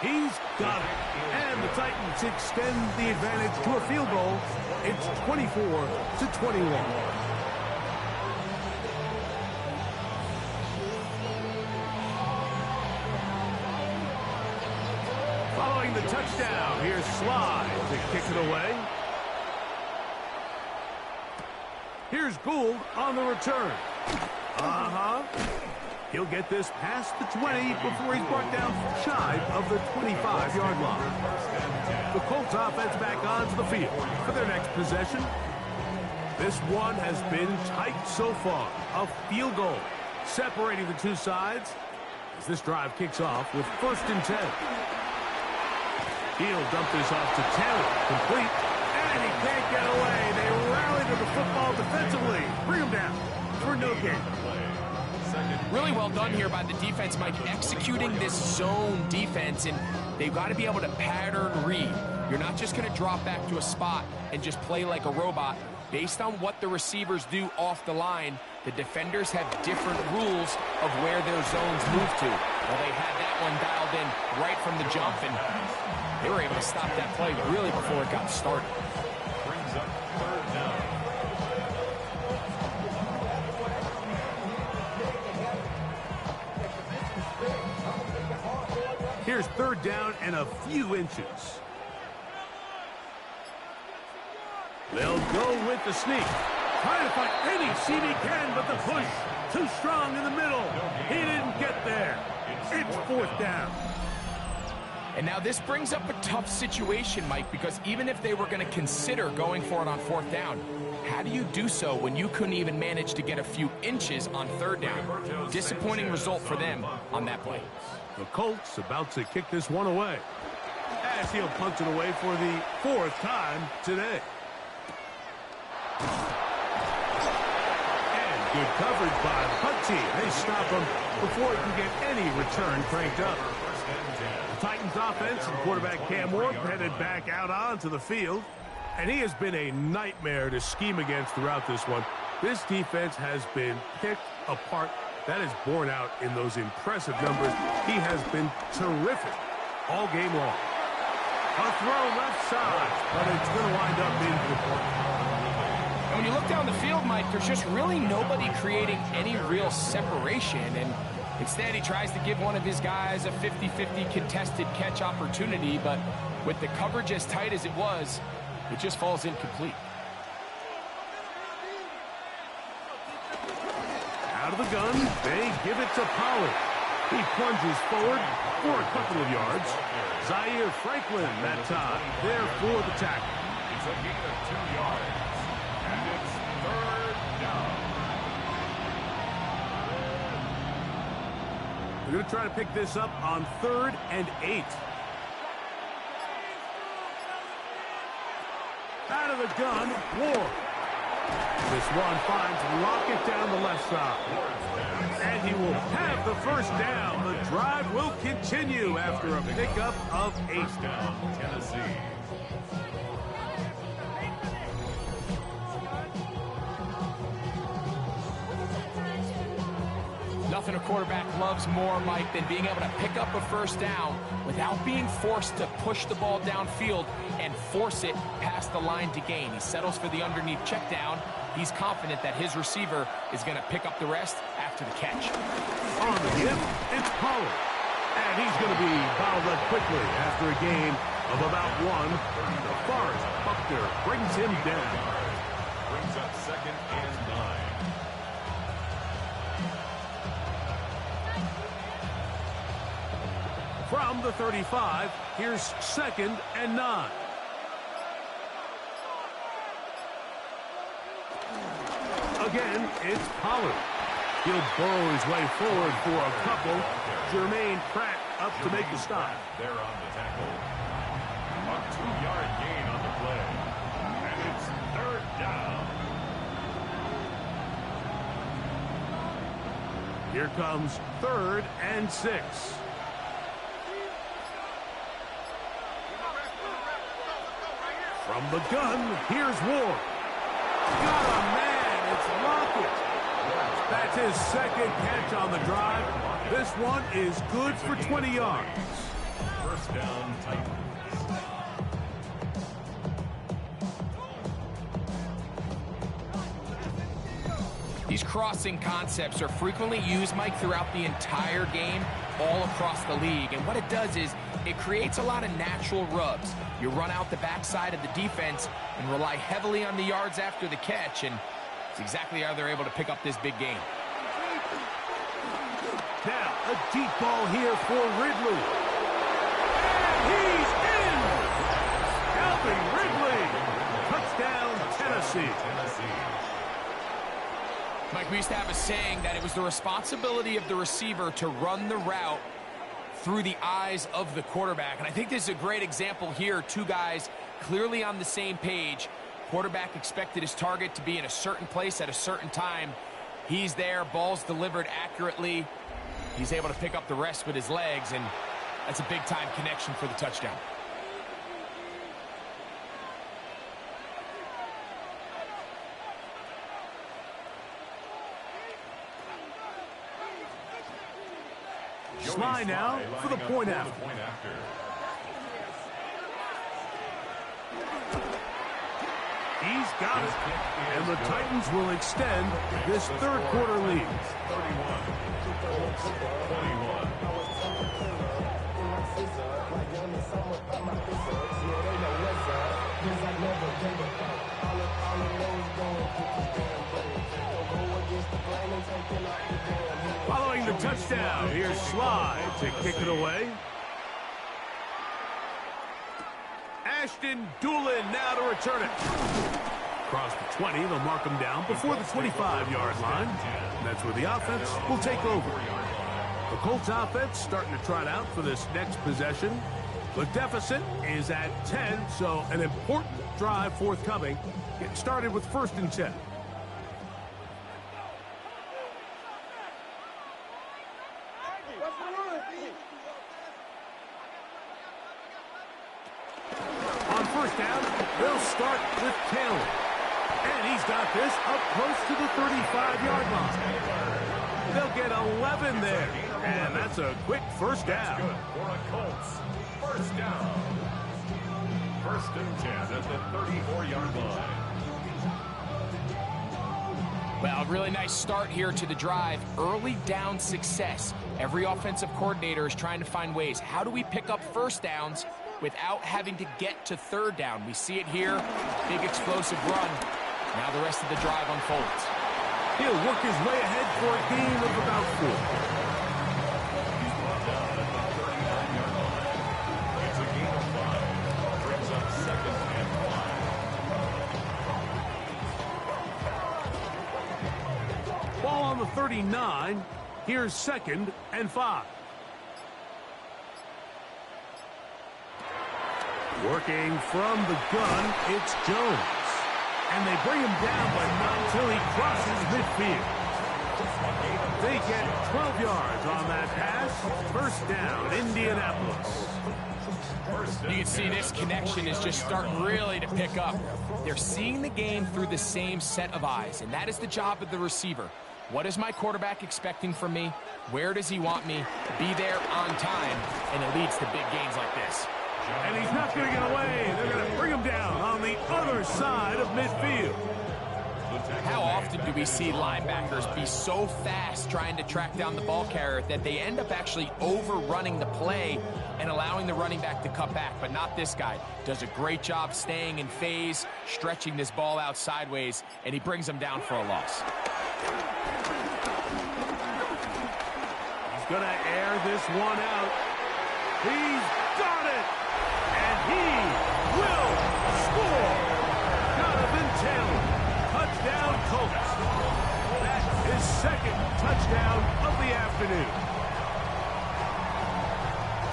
He's got it. And the Titans extend the advantage to a field goal. It's 24-21. Following the touchdown, here's Sly to kick it away. Here's Gould on the return. He'll get this past the 20 before he's brought down shy of the 25-yard line. The Colts offense back onto the field for their next possession. This one has been tight so far. A field goal separating the 2 sides as this drive kicks off with 1st and 10. He'll dump this off to Taylor. Complete. And he can't get away. They rally to the football defensively. Bring him down for no gain. Really well done here by the defense, Mike, executing this zone defense, and they've got to be able to pattern read. You're not just going to drop back to a spot and just play like a robot. Based on what the receivers do off the line, the defenders have different rules of where their zones move to. Well, they had that one dialed in right from the jump, and they were able to stop that play really before it got started. Brings up 3rd down. Here's third down and a few inches. They'll go with the sneak. Trying to find any seam he can, but the push too strong in the middle. He didn't get there. It's fourth down. And now this brings up a tough situation, Mike, because even if they were going to consider going for it on fourth down, how do you do so when you couldn't even manage to get a few inches on third down? Disappointing result for them on that play. The Colts about to kick this one away, as he'll punch it away for the fourth time today. And good coverage by the punt team. They stop him before he can get any return cranked up. The Titans offense and quarterback Cam Ward headed back out onto the field. And he has been a nightmare to scheme against throughout this one. This defense has been picked apart. That is borne out in those impressive numbers. He has been terrific all game long. A throw left side, but it's going to wind up being important. And when you look down the field, Mike, there's just really nobody creating any real separation. And instead, he tries to give one of his guys a 50-50 contested catch opportunity. But with the coverage as tight as it was, it just falls incomplete. Out of the gun, they give it to Pollard. He plunges forward for a couple of yards. Zaire Franklin that time there for the tackle. It's a gain of 2 yards. And it's third down. They're going to try to pick this up on 3rd and 8. Out of the gun, Ward. This one finds Lockett down the left side. And he will have the first down. The drive will continue after a pickup of 8. Down, Tennessee. Nothing a quarterback loves more, Mike, than being able to pick up a first down without being forced to push the ball downfield and force it past the line to gain. He settles for the underneath check down. He's confident that his receiver is going to pick up the rest after the catch. On the give, it's Pollard. And he's going to be fouled up quickly after a gain of about 1. DeForest Buckner brings him down. Brings up 2nd and 9. From the 35, here's 2nd and 9. Again, it's Pollard. He'll burrow his way forward for a couple. Jermaine Pratt up to make the stop. There on the tackle. A 2-yard gain on the play. And it's third down. Here comes 3rd and 6. From the gun, here's Ward. Got a man, it's Lockett. That's his 2nd catch on the drive. This one is good for 20 yards. First down, Titans. These crossing concepts are frequently used, Mike, throughout the entire game, all across the league. And what it does is it creates a lot of natural rubs. You run out the backside of the defense and rely heavily on the yards after the catch, and it's exactly how they're able to pick up this big game. Now, a deep ball here for Ridley. And he's in! Calvin Ridley! Touchdown, Tennessee. Mike, we used to have a saying that it was the responsibility of the receiver to run the route through the eyes of the quarterback. And I think this is a great example here. 2 guys clearly on the same page. Quarterback expected his target to be in a certain place at a certain time. He's there, ball's delivered accurately. He's able to pick up the rest with his legs, and that's a big-time connection for the touchdown. Sly now for the point after. He's got it. And the Titans will extend this third quarter lead. 31. first down. Here's Slide to kick it away. Ashton Doolin now to return it. Across the 20, they'll mark him down before the 25-yard line. And that's where the offense will take over. The Colts offense starting to trot out for this next possession. The deficit is at 10, so an important drive forthcoming. Get started with 1st and 10. On 1st down, they'll start with Taylor. And he's got this up close to the 35-yard line. They'll get 11 there. And that's a quick 1st down. Good for a Colts. 1st down. 1st and 10 at the 34-yard line. Well, really nice start here to the drive. Early down success. Every offensive coordinator is trying to find ways. How do we pick up 1st downs without having to get to 3rd down? We see it here. Big explosive run. Now the rest of the drive unfolds. He'll work his way ahead for a gain of about 4. He's brought down at the 39-yard line. It's a gain of 5. Brings up 2nd and 5. Ball on the 39. Here's 2nd and 5. Working from the gun, it's Jones. And they bring him down, but not until he crosses midfield. They get 12 yards on that pass. 1st down, Indianapolis. You can see this connection is just starting really to pick up. They're seeing the game through the same set of eyes, and that is the job of the receiver. What is my quarterback expecting from me? Where does he want me? Be there on time, and it leads to big gains like this. And he's not going to get away. They're going to bring him down on the other side of midfield. How often do we see linebackers be so fast trying to track down the ball carrier that they end up actually overrunning the play and allowing the running back to cut back? But not this guy. Does a great job staying in phase, stretching this ball out sideways, and he brings him down for a loss. He's going to air this one out. He's got it. And he will score. Jonathan Taylor. Touchdown, Colts. That is 2nd touchdown of the afternoon.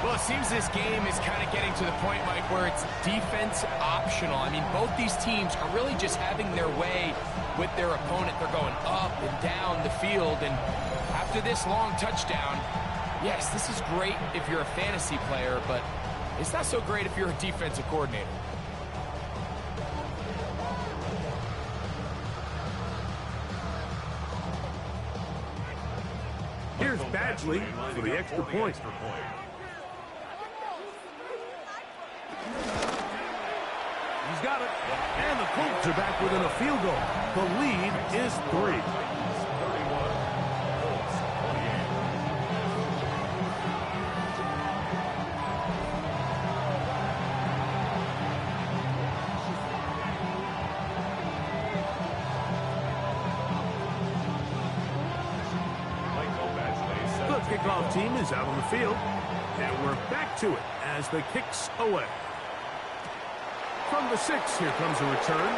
Well, it seems this game is kind of getting to the point, Mike, where it's defense optional. I mean, both these teams are really just having their way with their opponent. They're going up and down the field, and after this long touchdown, yes, this is great if you're a fantasy player, but it's not so great if you're a defensive coordinator. Here's Badgley for the extra point. He's got it. And the Colts are back within a field goal. The lead is 3. Kickoff team is out on the field, and we're back to it as the kicks away. From the 6, here comes a return,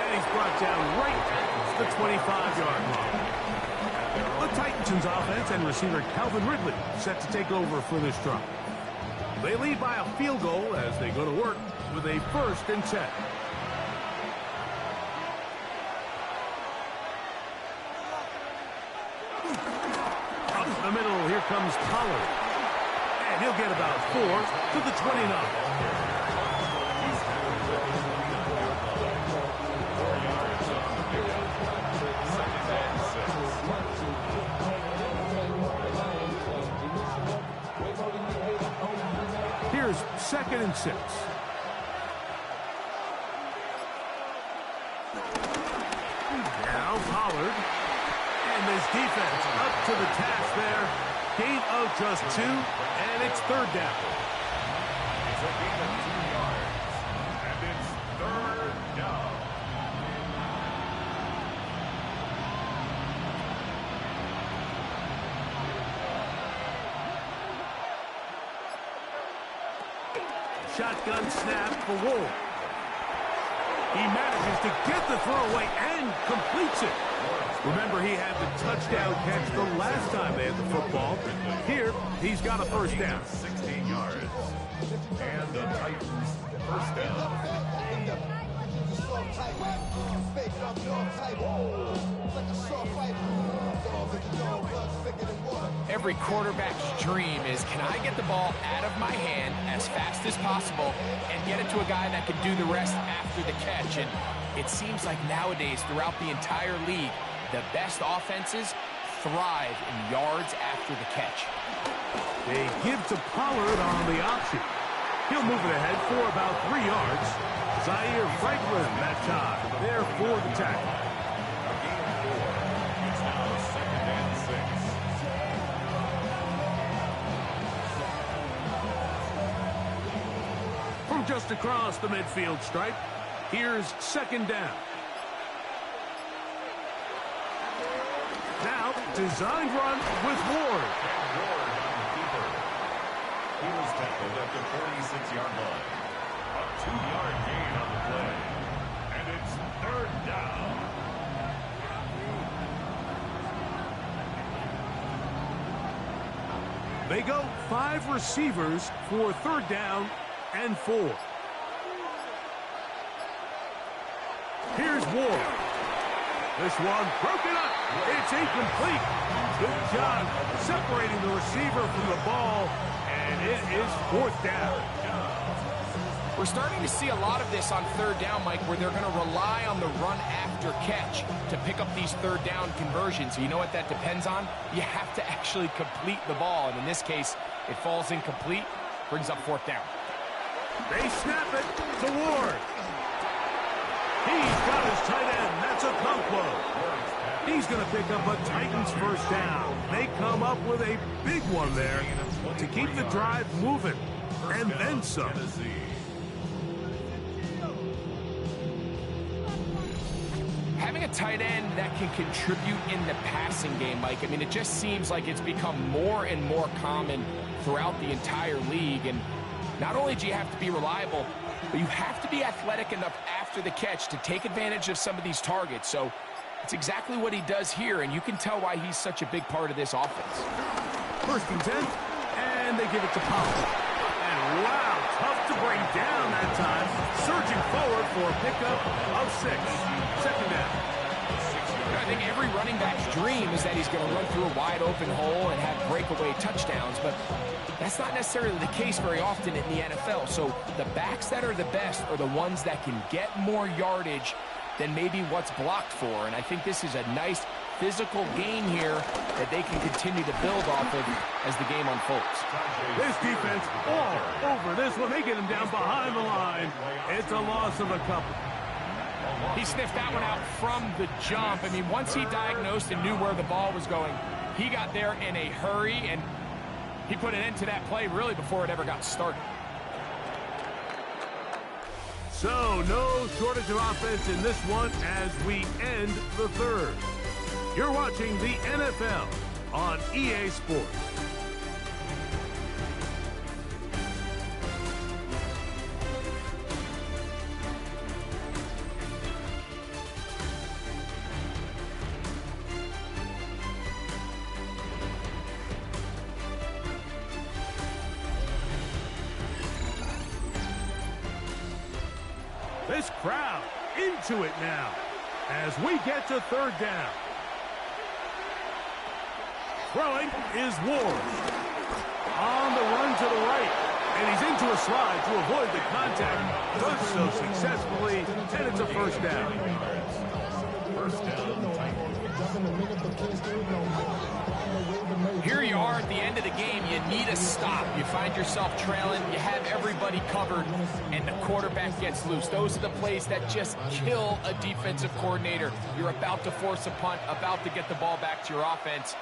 and he's brought down right at the 25-yard line. The Titans' offense and receiver Calvin Ridley set to take over for this drive. They lead by a field goal as they go to work with a 1st and 10. The middle, here comes Pollard. And he'll get about 4 to the 29. Here's 2nd and 6. Now Pollard. And this defense up to the task there. Gain of just 2, and it's 3rd down. It's a gain of 2 yards, and it's 3rd down. shotgun snap for Wolf. He manages to get the throw away and completes it. Remember, he had the touchdown catch the last time they had the football. Here, he's got a first down. 16 yards. And the Titans first down. Every quarterback's dream is, can I get the ball out of my hand as fast as possible and get it to a guy that can do the rest after the catch? And it seems like nowadays, throughout the entire league, the best offenses thrive in yards after the catch. They give to Pollard on the option. He'll move it ahead for about 3 yards. Zaire Franklin that time. There for the tackle. Gain 4. It's now 2nd and 6. From just across the midfield stripe, here's 2nd down. Now, designed run with Ward. Ward on the keeper. He was tackled at the 46-yard line. A 2-yard gain on the play. And it's 3rd down. They go 5 receivers for 3rd down and 4. Here's Ward. This one broken up. It's incomplete. Good job separating the receiver from the ball, and it is 4th down. We're starting to see a lot of this on 3rd down, Mike, where they're going to rely on the run after catch to pick up these 3rd down conversions. You know what that depends on? You have to actually complete the ball, and in this case, it falls incomplete, brings up 4th down. They snap it to Ward. He's got his tight end. That's a Conquo. He's going to pick up a Titans first down. They come up with a big one there to keep the drive moving, and then some. Having a tight end that can contribute in the passing game, Mike, I mean, it just seems like it's become more and more common throughout the entire league. And not only do you have to be reliable, but you have to be athletic enough after the catch to take advantage of some of these targets. So it's exactly what he does here, and you can tell why he's such a big part of this offense. 1st and 10, and they give it to Pollard. And wow, tough to bring down that time. Surging forward for a pickup of 6. 2nd down. I think every running back's dream is that he's going to run through a wide open hole and have breakaway touchdowns, but that's not necessarily the case very often in the NFL. So the backs that are the best are the ones that can get more yardage than maybe what's blocked for. And I think this is a nice physical gain here that they can continue to build off of as the game unfolds. This defense all over this one. They get him down behind the line. It's a loss of a couple. He sniffed that one out from the jump. I mean, once he diagnosed and knew where the ball was going, he got there in a hurry, and he put an end to that play really before it ever got started. So, no shortage of offense in this one as we end the 3rd. You're watching the NFL on EA Sports. This crowd into it now as we get to 3rd down. Throwing is Ward. On the run to the right. And he's into a slide to avoid the contact. Does so successfully, and it's a 1st down. 1st down, Titans. Here you are at the end of the game. You need a stop. You find yourself trailing. You have everybody covered, and the quarterback gets loose. Those are the plays that just kill a defensive coordinator. You're about to force a punt, about to get the ball back to your offense.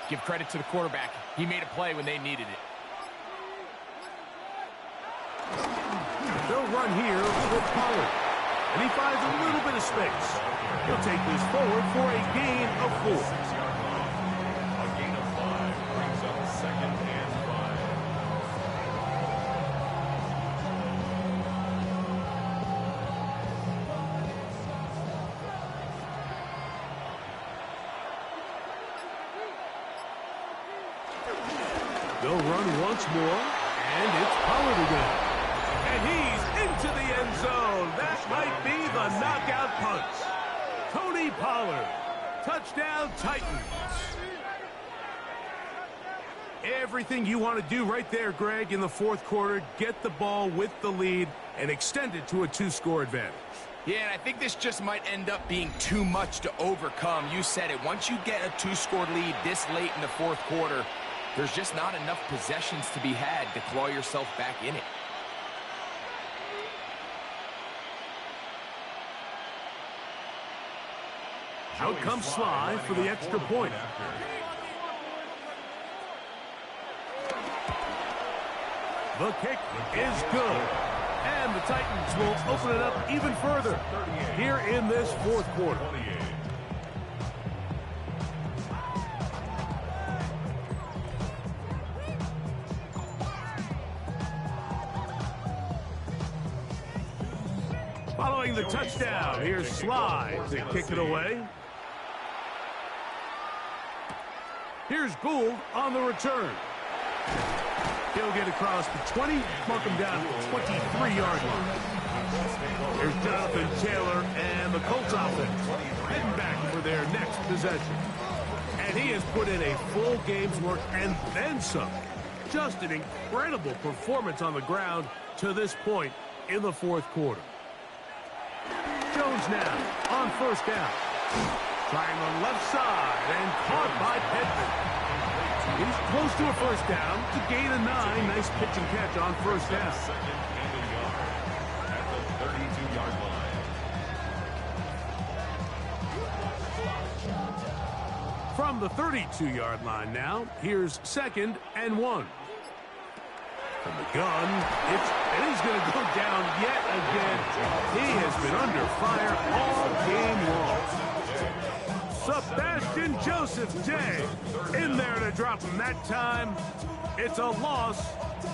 Give credit to the quarterback. He made a play when they needed it. They'll run here with Pollard. And he finds a little bit of space. He'll take this forward for a gain of 4. 6-yard line. A gain of 5 brings up 2nd and 5. They'll run once more, and it's Pollard again. And he's into the end zone. That might be the knockout punch. Tony Pollard, touchdown Titans. Everything you want to do right there, Greg, in the fourth quarter, get the ball with the lead and extend it to a 2-score advantage. Yeah, and I think this just might end up being too much to overcome. You said it. Once you get a 2-score lead this late in the fourth quarter, there's just not enough possessions to be had to claw yourself back in it. Out comes Sly for the extra point. The kick is good. And the Titans will open it up even further here in this fourth quarter. Following the touchdown, here's Sly to kick it away. Here's Gould on the return. He'll get across the 20, mark him down to the 23-yard line. Here's Jonathan Taylor and the Colts offense heading back for their next possession. And he has put in a full game's work and then some. Just an incredible performance on the ground to this point in the fourth quarter. Jones now on first down. Trying the left side and caught by Pittman. He's close to a first down to gain a 9. Nice pitch and catch on first down. Second and a yard at the 32-yard line. From the 32-yard line now, here's 2nd and 1. From the gun, and he's going to go down yet again. He has been under fire all game long. Sebastian Joseph Day in there to drop him that time. It's a loss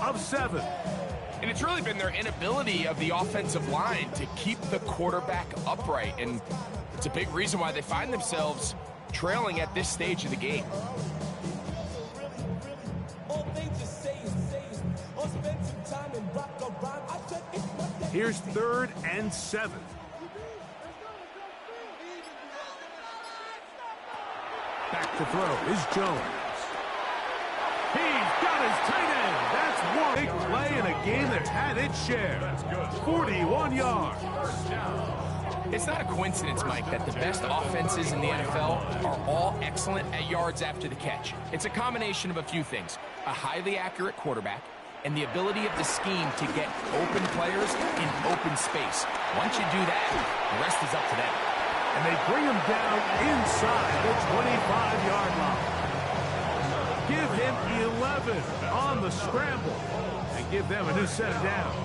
of 7. And it's really been their inability of the offensive line to keep the quarterback upright. And it's a big reason why they find themselves trailing at this stage of the game. Here's 3rd and 7. Back to throw is Jones. He's got his tight end. That's one big play in a game that's had its share. 41 yards. It's not a coincidence, Mike, that the best offenses in the NFL are all excellent at yards after the catch. It's a combination of a few things. A highly accurate quarterback and the ability of the scheme to get open players in open space. Once you do that, the rest is up to them. And they bring him down inside the 25-yard line. Give him 11 on the scramble and give them a new set of downs.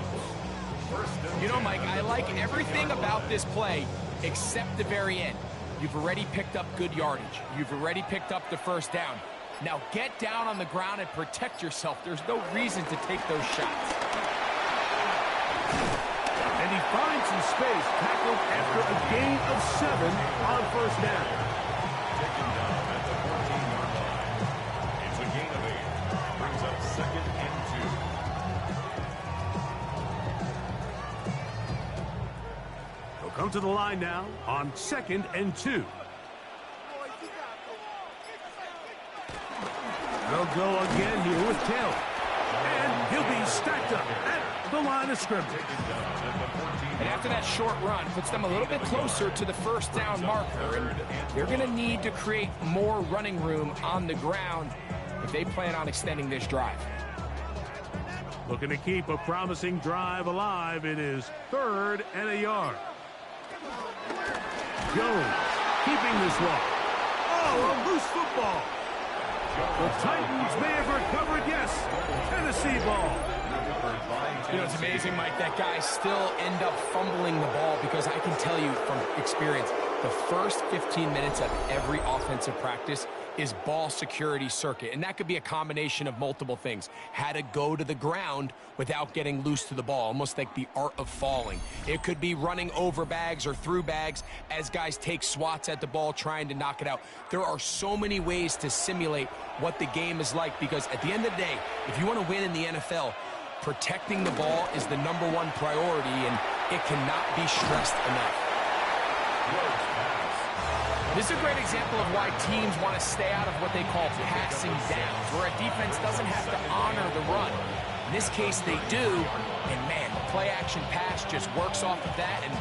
You know, Mike, I like everything about this play except the very end. You've already picked up good yardage. You've already picked up the first down. Now get down on the ground and protect yourself. There's no reason to take those shots. And he finds some space, tackled after a gain of 7 on first down. Taken down at the 14-yard line. It's a gain of 8. Brings up 2nd and 2. He'll come to the line now on 2nd and 2. They'll go again here with Taylor. And he'll be stacked up at the line of scrimmage. And after that short run, puts them a little bit closer to the first down marker. And they're going to need to create more running room on the ground if they plan on extending this drive. Looking to keep a promising drive alive. It is 3rd and a yard. Jones keeping this one. Oh, a loose football. The Titans may have recovered, yes. Tennessee ball. You know, it's amazing, Mike, that guys still end up fumbling the ball because I can tell you from experience, the first 15 minutes of every offensive practice is ball security circuit, and that could be a combination of multiple things. How to go to the ground without getting loose to the ball, almost like the art of falling. It could be running over bags or through bags as guys take swats at the ball trying to knock it out. There are so many ways to simulate what the game is like, because at the end of the day, if you want to win in the NFL, protecting the ball is the #1 priority, and it cannot be stressed enough. This is a great example of why teams want to stay out of what they call passing downs, where a defense doesn't have to honor the run. In this case, they do, and man, the play-action pass just works off of that and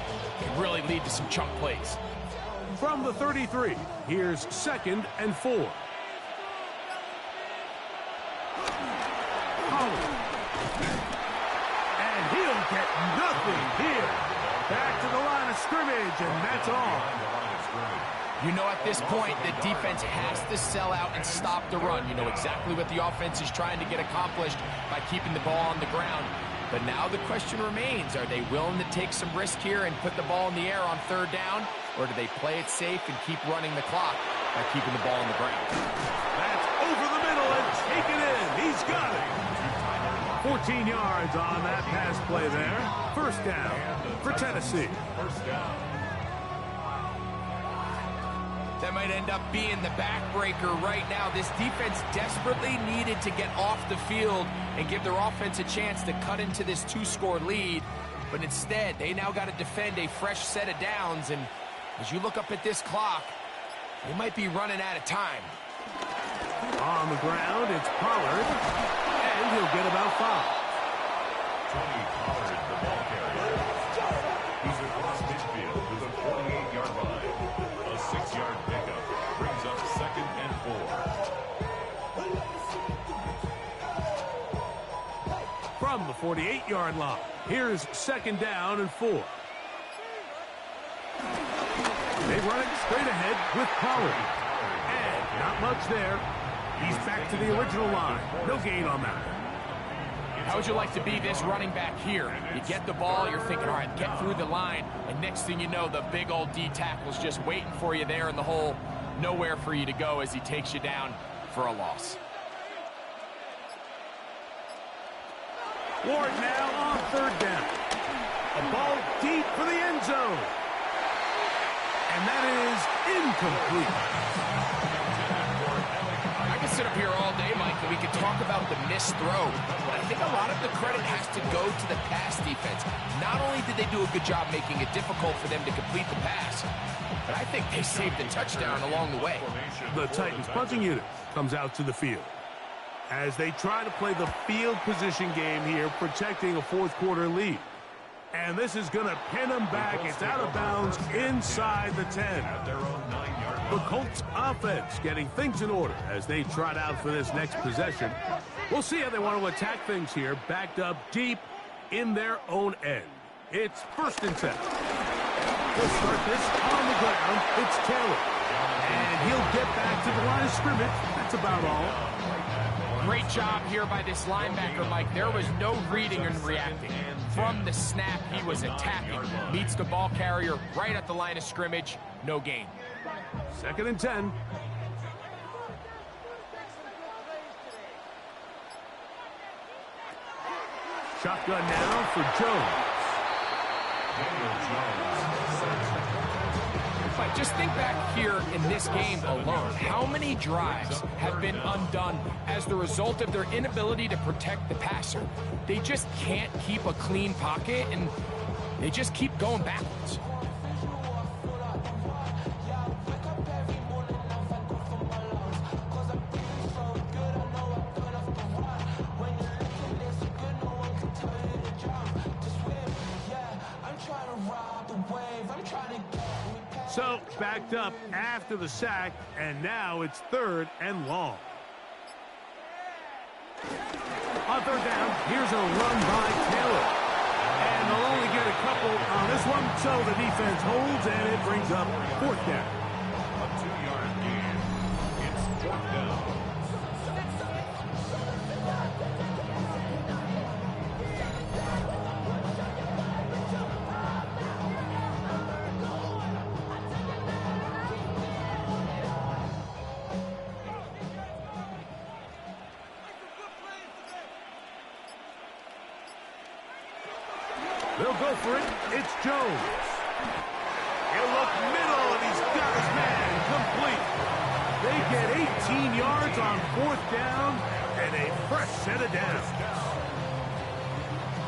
can really lead to some chunk plays. From the 33, here's 2nd and 4. And he'll get nothing here. Back to the line of scrimmage, and that's all. You know, at this point, the defense has to sell out and stop the run. You know exactly what the offense is trying to get accomplished by keeping the ball on the ground. But now the question remains, are they willing to take some risk here and put the ball in the air on 3rd down? Or do they play it safe and keep running the clock by keeping the ball on the ground? That's over the middle and taken in. He's got it. 14 yards on that pass play there. 1st down for Tennessee. That might end up being the backbreaker right now. This defense desperately needed to get off the field and give their offense a chance to cut into this 2-score lead. But instead, they now got to defend a fresh set of downs. And as you look up at this clock, they might be running out of time. On the ground, it's Pollard. And he'll get about 5. Tony Pollard, the ball carrier. He's across midfield to the 48-yard line. A 6-yard pickup brings up 2nd and 4. From the 48-yard line, here's 2nd down and 4. They run it straight ahead with Pollard. And not much there. He's back to the original line. No gain on that. How would you like to be this running back here? You get the ball, you're thinking, all right, get through the line, and next thing you know, the big old D tackle's just waiting for you there in the hole. Nowhere for you to go as he takes you down for a loss. Ward now on 3rd down. A ball deep for the end zone. And that is incomplete. I could sit up here all day, Mike, and we could talk about the missed throw. But I think a lot of the credit has to go to the pass defense. Not only did they do a good job making it difficult for them to complete the pass, but I think they saved a touchdown along the way. The Titans punting unit comes out to the field as they try to play the field position game here, protecting a 4th-quarter lead. And this is going to pin them back. It's out of bounds inside the 10. The Colts offense getting things in order as they trot out for this next possession. We'll see how they want to attack things here, backed up deep in their own end. It's 1st and 10. We'll start this on the ground. It's Taylor. And he'll get back to the line of scrimmage. That's about all. Great job here by this linebacker, Mike. There was no reading and reacting. From the snap, he was attacking. Meets the ball carrier right at the line of scrimmage. No gain. 2nd and 10. Shotgun now for Jones. But just think back here in this game alone. How many drives have been undone as the result of their inability to protect the passer? They just can't keep a clean pocket, and they just keep going backwards. So, backed up after the sack, and now it's 3rd and long. On 3rd down, here's a run by Taylor. And they'll only get a couple on this one, so the defense holds, and it brings up 4th down. A 2-yard gain. It's 4th down. They'll go for it. It's Jones. He'll look middle, and he's got his man complete. They get 18 yards on 4th down and a fresh set of downs.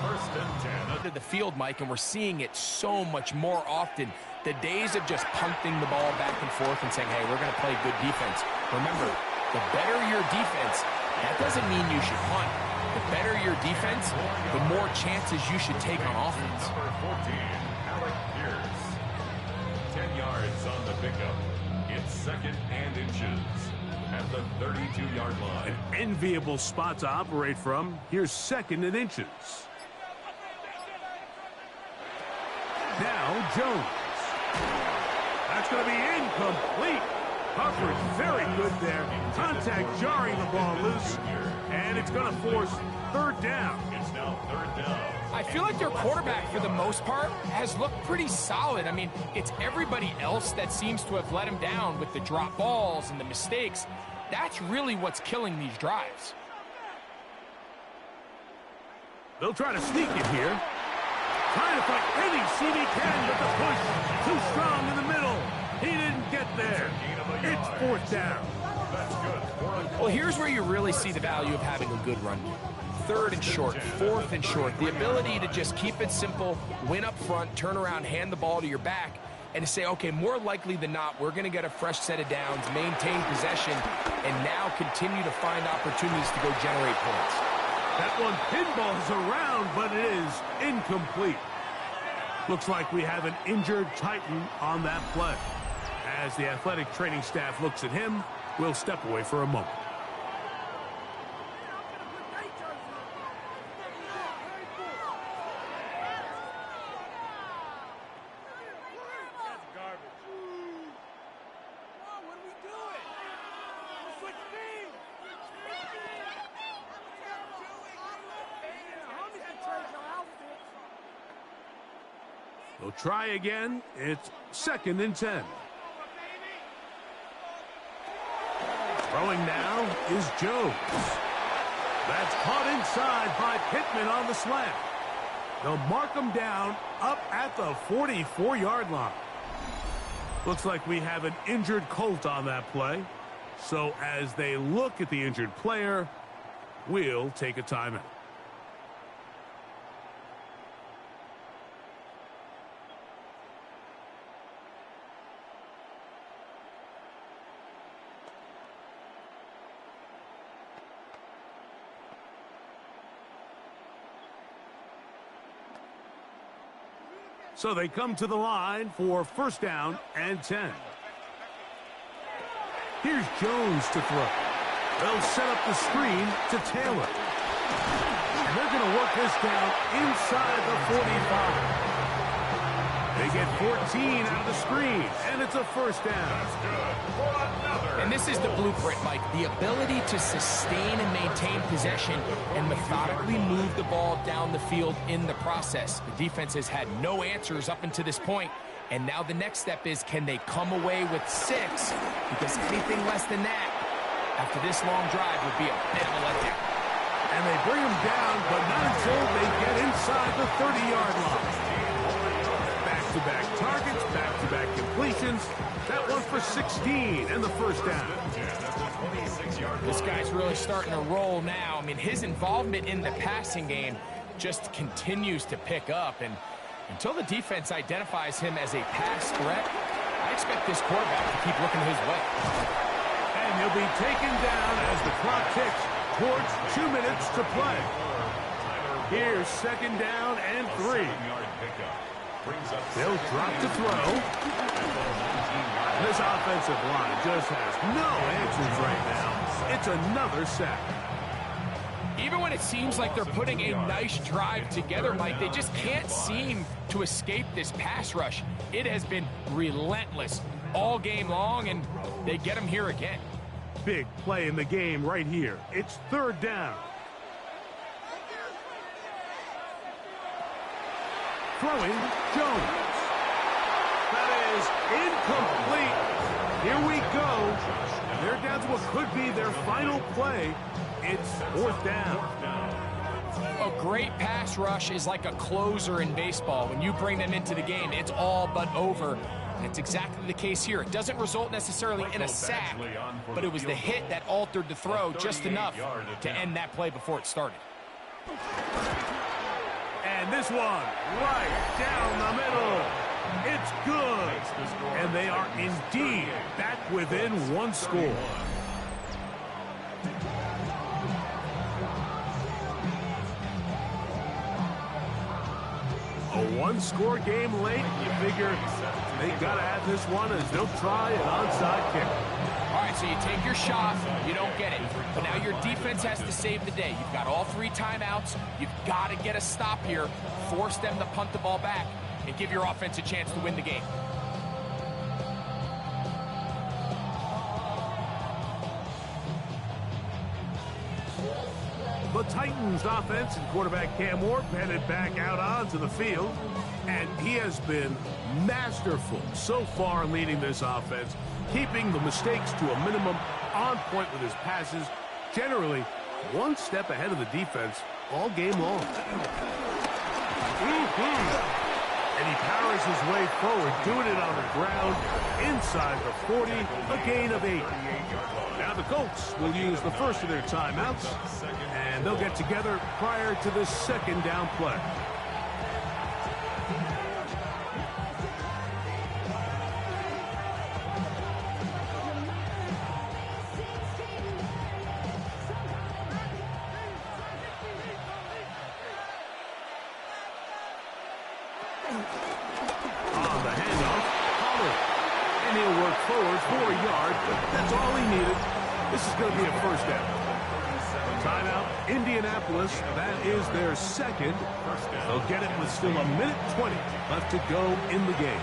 First and 10. To the field, Mike, and we're seeing it so much more often. The days of just punting the ball back and forth and saying, hey, we're going to play good defense. Remember, the better your defense, that doesn't mean you should punt. The better your defense, the more chances you should take on offense. Number 14, Alec Pierce. 10 yards on the pickup. It's 2nd and inches at the 32-yard line. An enviable spot to operate from. Here's 2nd and inches. Now Jones. That's going to be incomplete. Coverage very good there. Contact jarring the ball loose. And it's going to force 3rd down. It's now 3rd down. I feel like their quarterback, for the most part, has looked pretty solid. I mean, it's everybody else that seems to have let him down with the drop balls and the mistakes. That's really what's killing these drives. They'll try to sneak it here. Trying to fight any seam he can, but the push too strong in the middle. He didn't get there. It's 4th down. That's good. Well, here's where you really see the value of having a good run game. 3rd and short, 4th and short. The ability to just keep it simple, win up front, turn around, hand the ball to your back, and to say, okay, more likely than not, we're going to get a fresh set of downs, maintain possession, and now continue to find opportunities to go generate points. That one pinballs around, but it is incomplete. Looks like we have an injured Titan on that play. As the athletic training staff looks at him, we'll step away for a moment. They'll try again. It's 2nd and 10. Throwing now is Jones. That's caught inside by Pittman on the slant. They'll mark him down up at the 44-yard line. Looks like we have an injured Colt on that play. So as they look at the injured player, we'll take a timeout. So they come to the line for 1st down and 10. Here's Jones to throw. They'll set up the screen to Taylor. And they're going to work this down inside the 45. They get 14 out of the screen, and it's a 1st down. That's good. For another. And this is the blueprint, Mike. The ability to sustain and maintain possession and methodically move the ball down the field in the process. The defense has had no answers up until this point, and now the next step is, can they come away with 6? Because anything less than that, after this long drive, would be a bit of a letdown. And they bring him down, but not until they get inside the 30-yard line. Back-to-back targets, back-to-back completions. That one for 16 and the 1st down. This guy's really starting to roll now. I mean, his involvement in the passing game just continues to pick up. And until the defense identifies him as a pass threat, I expect this quarterback to keep looking his way. And he'll be taken down as the clock ticks towards 2 minutes to play. Here's 2nd down and 3. They'll drop to throw. This offensive line just has no answers right now. It's another sack. Even when it seems like they're putting a nice drive together, Mike, they just can't seem to escape this pass rush. It has been relentless all game long, and they get them here again. Big play in the game right here. It's 3rd down. Throwing, Jones. That is incomplete. Here we go. They're down to what could be their final play. It's 4th down. know, great pass rush is like a closer in baseball. When you bring them into the game, it's all but over. And it's exactly the case here. It doesn't result necessarily in a sack, but it was the hit that altered the throw just enough to end that play before it started. And this one, right down the middle. It's good. And they are indeed back within one score. A one-score game late. You figure they got to have this one as they'll try an onside kick. All right, so you take your shot, you don't get it. But now your defense has to save the day. You've got all 3 timeouts. You've got to get a stop here, force them to punt the ball back, and give your offense a chance to win the game. The Titans offense and quarterback Cam Ward headed back out onto the field, and he has been masterful so far leading this offense, keeping the mistakes to a minimum, on point with his passes, generally one step ahead of the defense all game long. And he powers his way forward, doing it on the ground, inside the 40, a gain of 8. Now the Colts will use the first of their timeouts, and they'll get together prior to the second down play. On the handoff, Pollard. And he'll work forward for a yard, but that's all he needed. This is going to be a first down. Timeout, Indianapolis. That is their second. They'll get it with still 1:20 left to go in the game.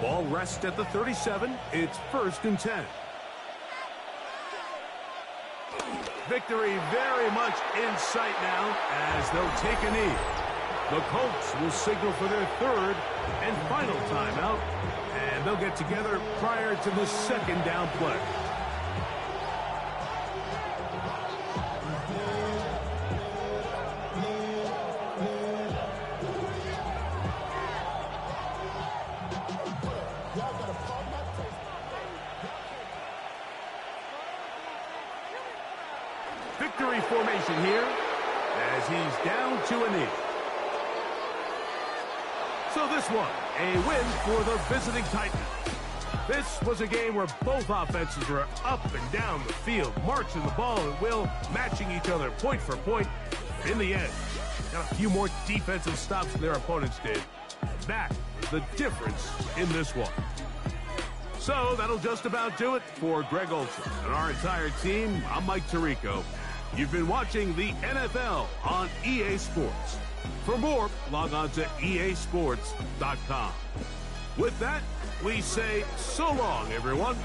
Ball rests at the 37. It's 1st and 10. Victory very much in sight now as they'll take a knee. The Colts will signal for their 3rd and final timeout, and they'll get together prior to the second down play. Victory formation here as he's down to a knee. So this one, a win for the visiting Titans. This was a game where both offenses were up and down the field, marching the ball at will, matching each other point for point. In the end, got a few more defensive stops than their opponents did. That was the difference in this one. So that'll just about do it for Greg Olson and our entire team. I'm Mike Tirico. You've been watching the NFL on EA Sports. For more, log on to easports.com. With that, we say so long, everyone.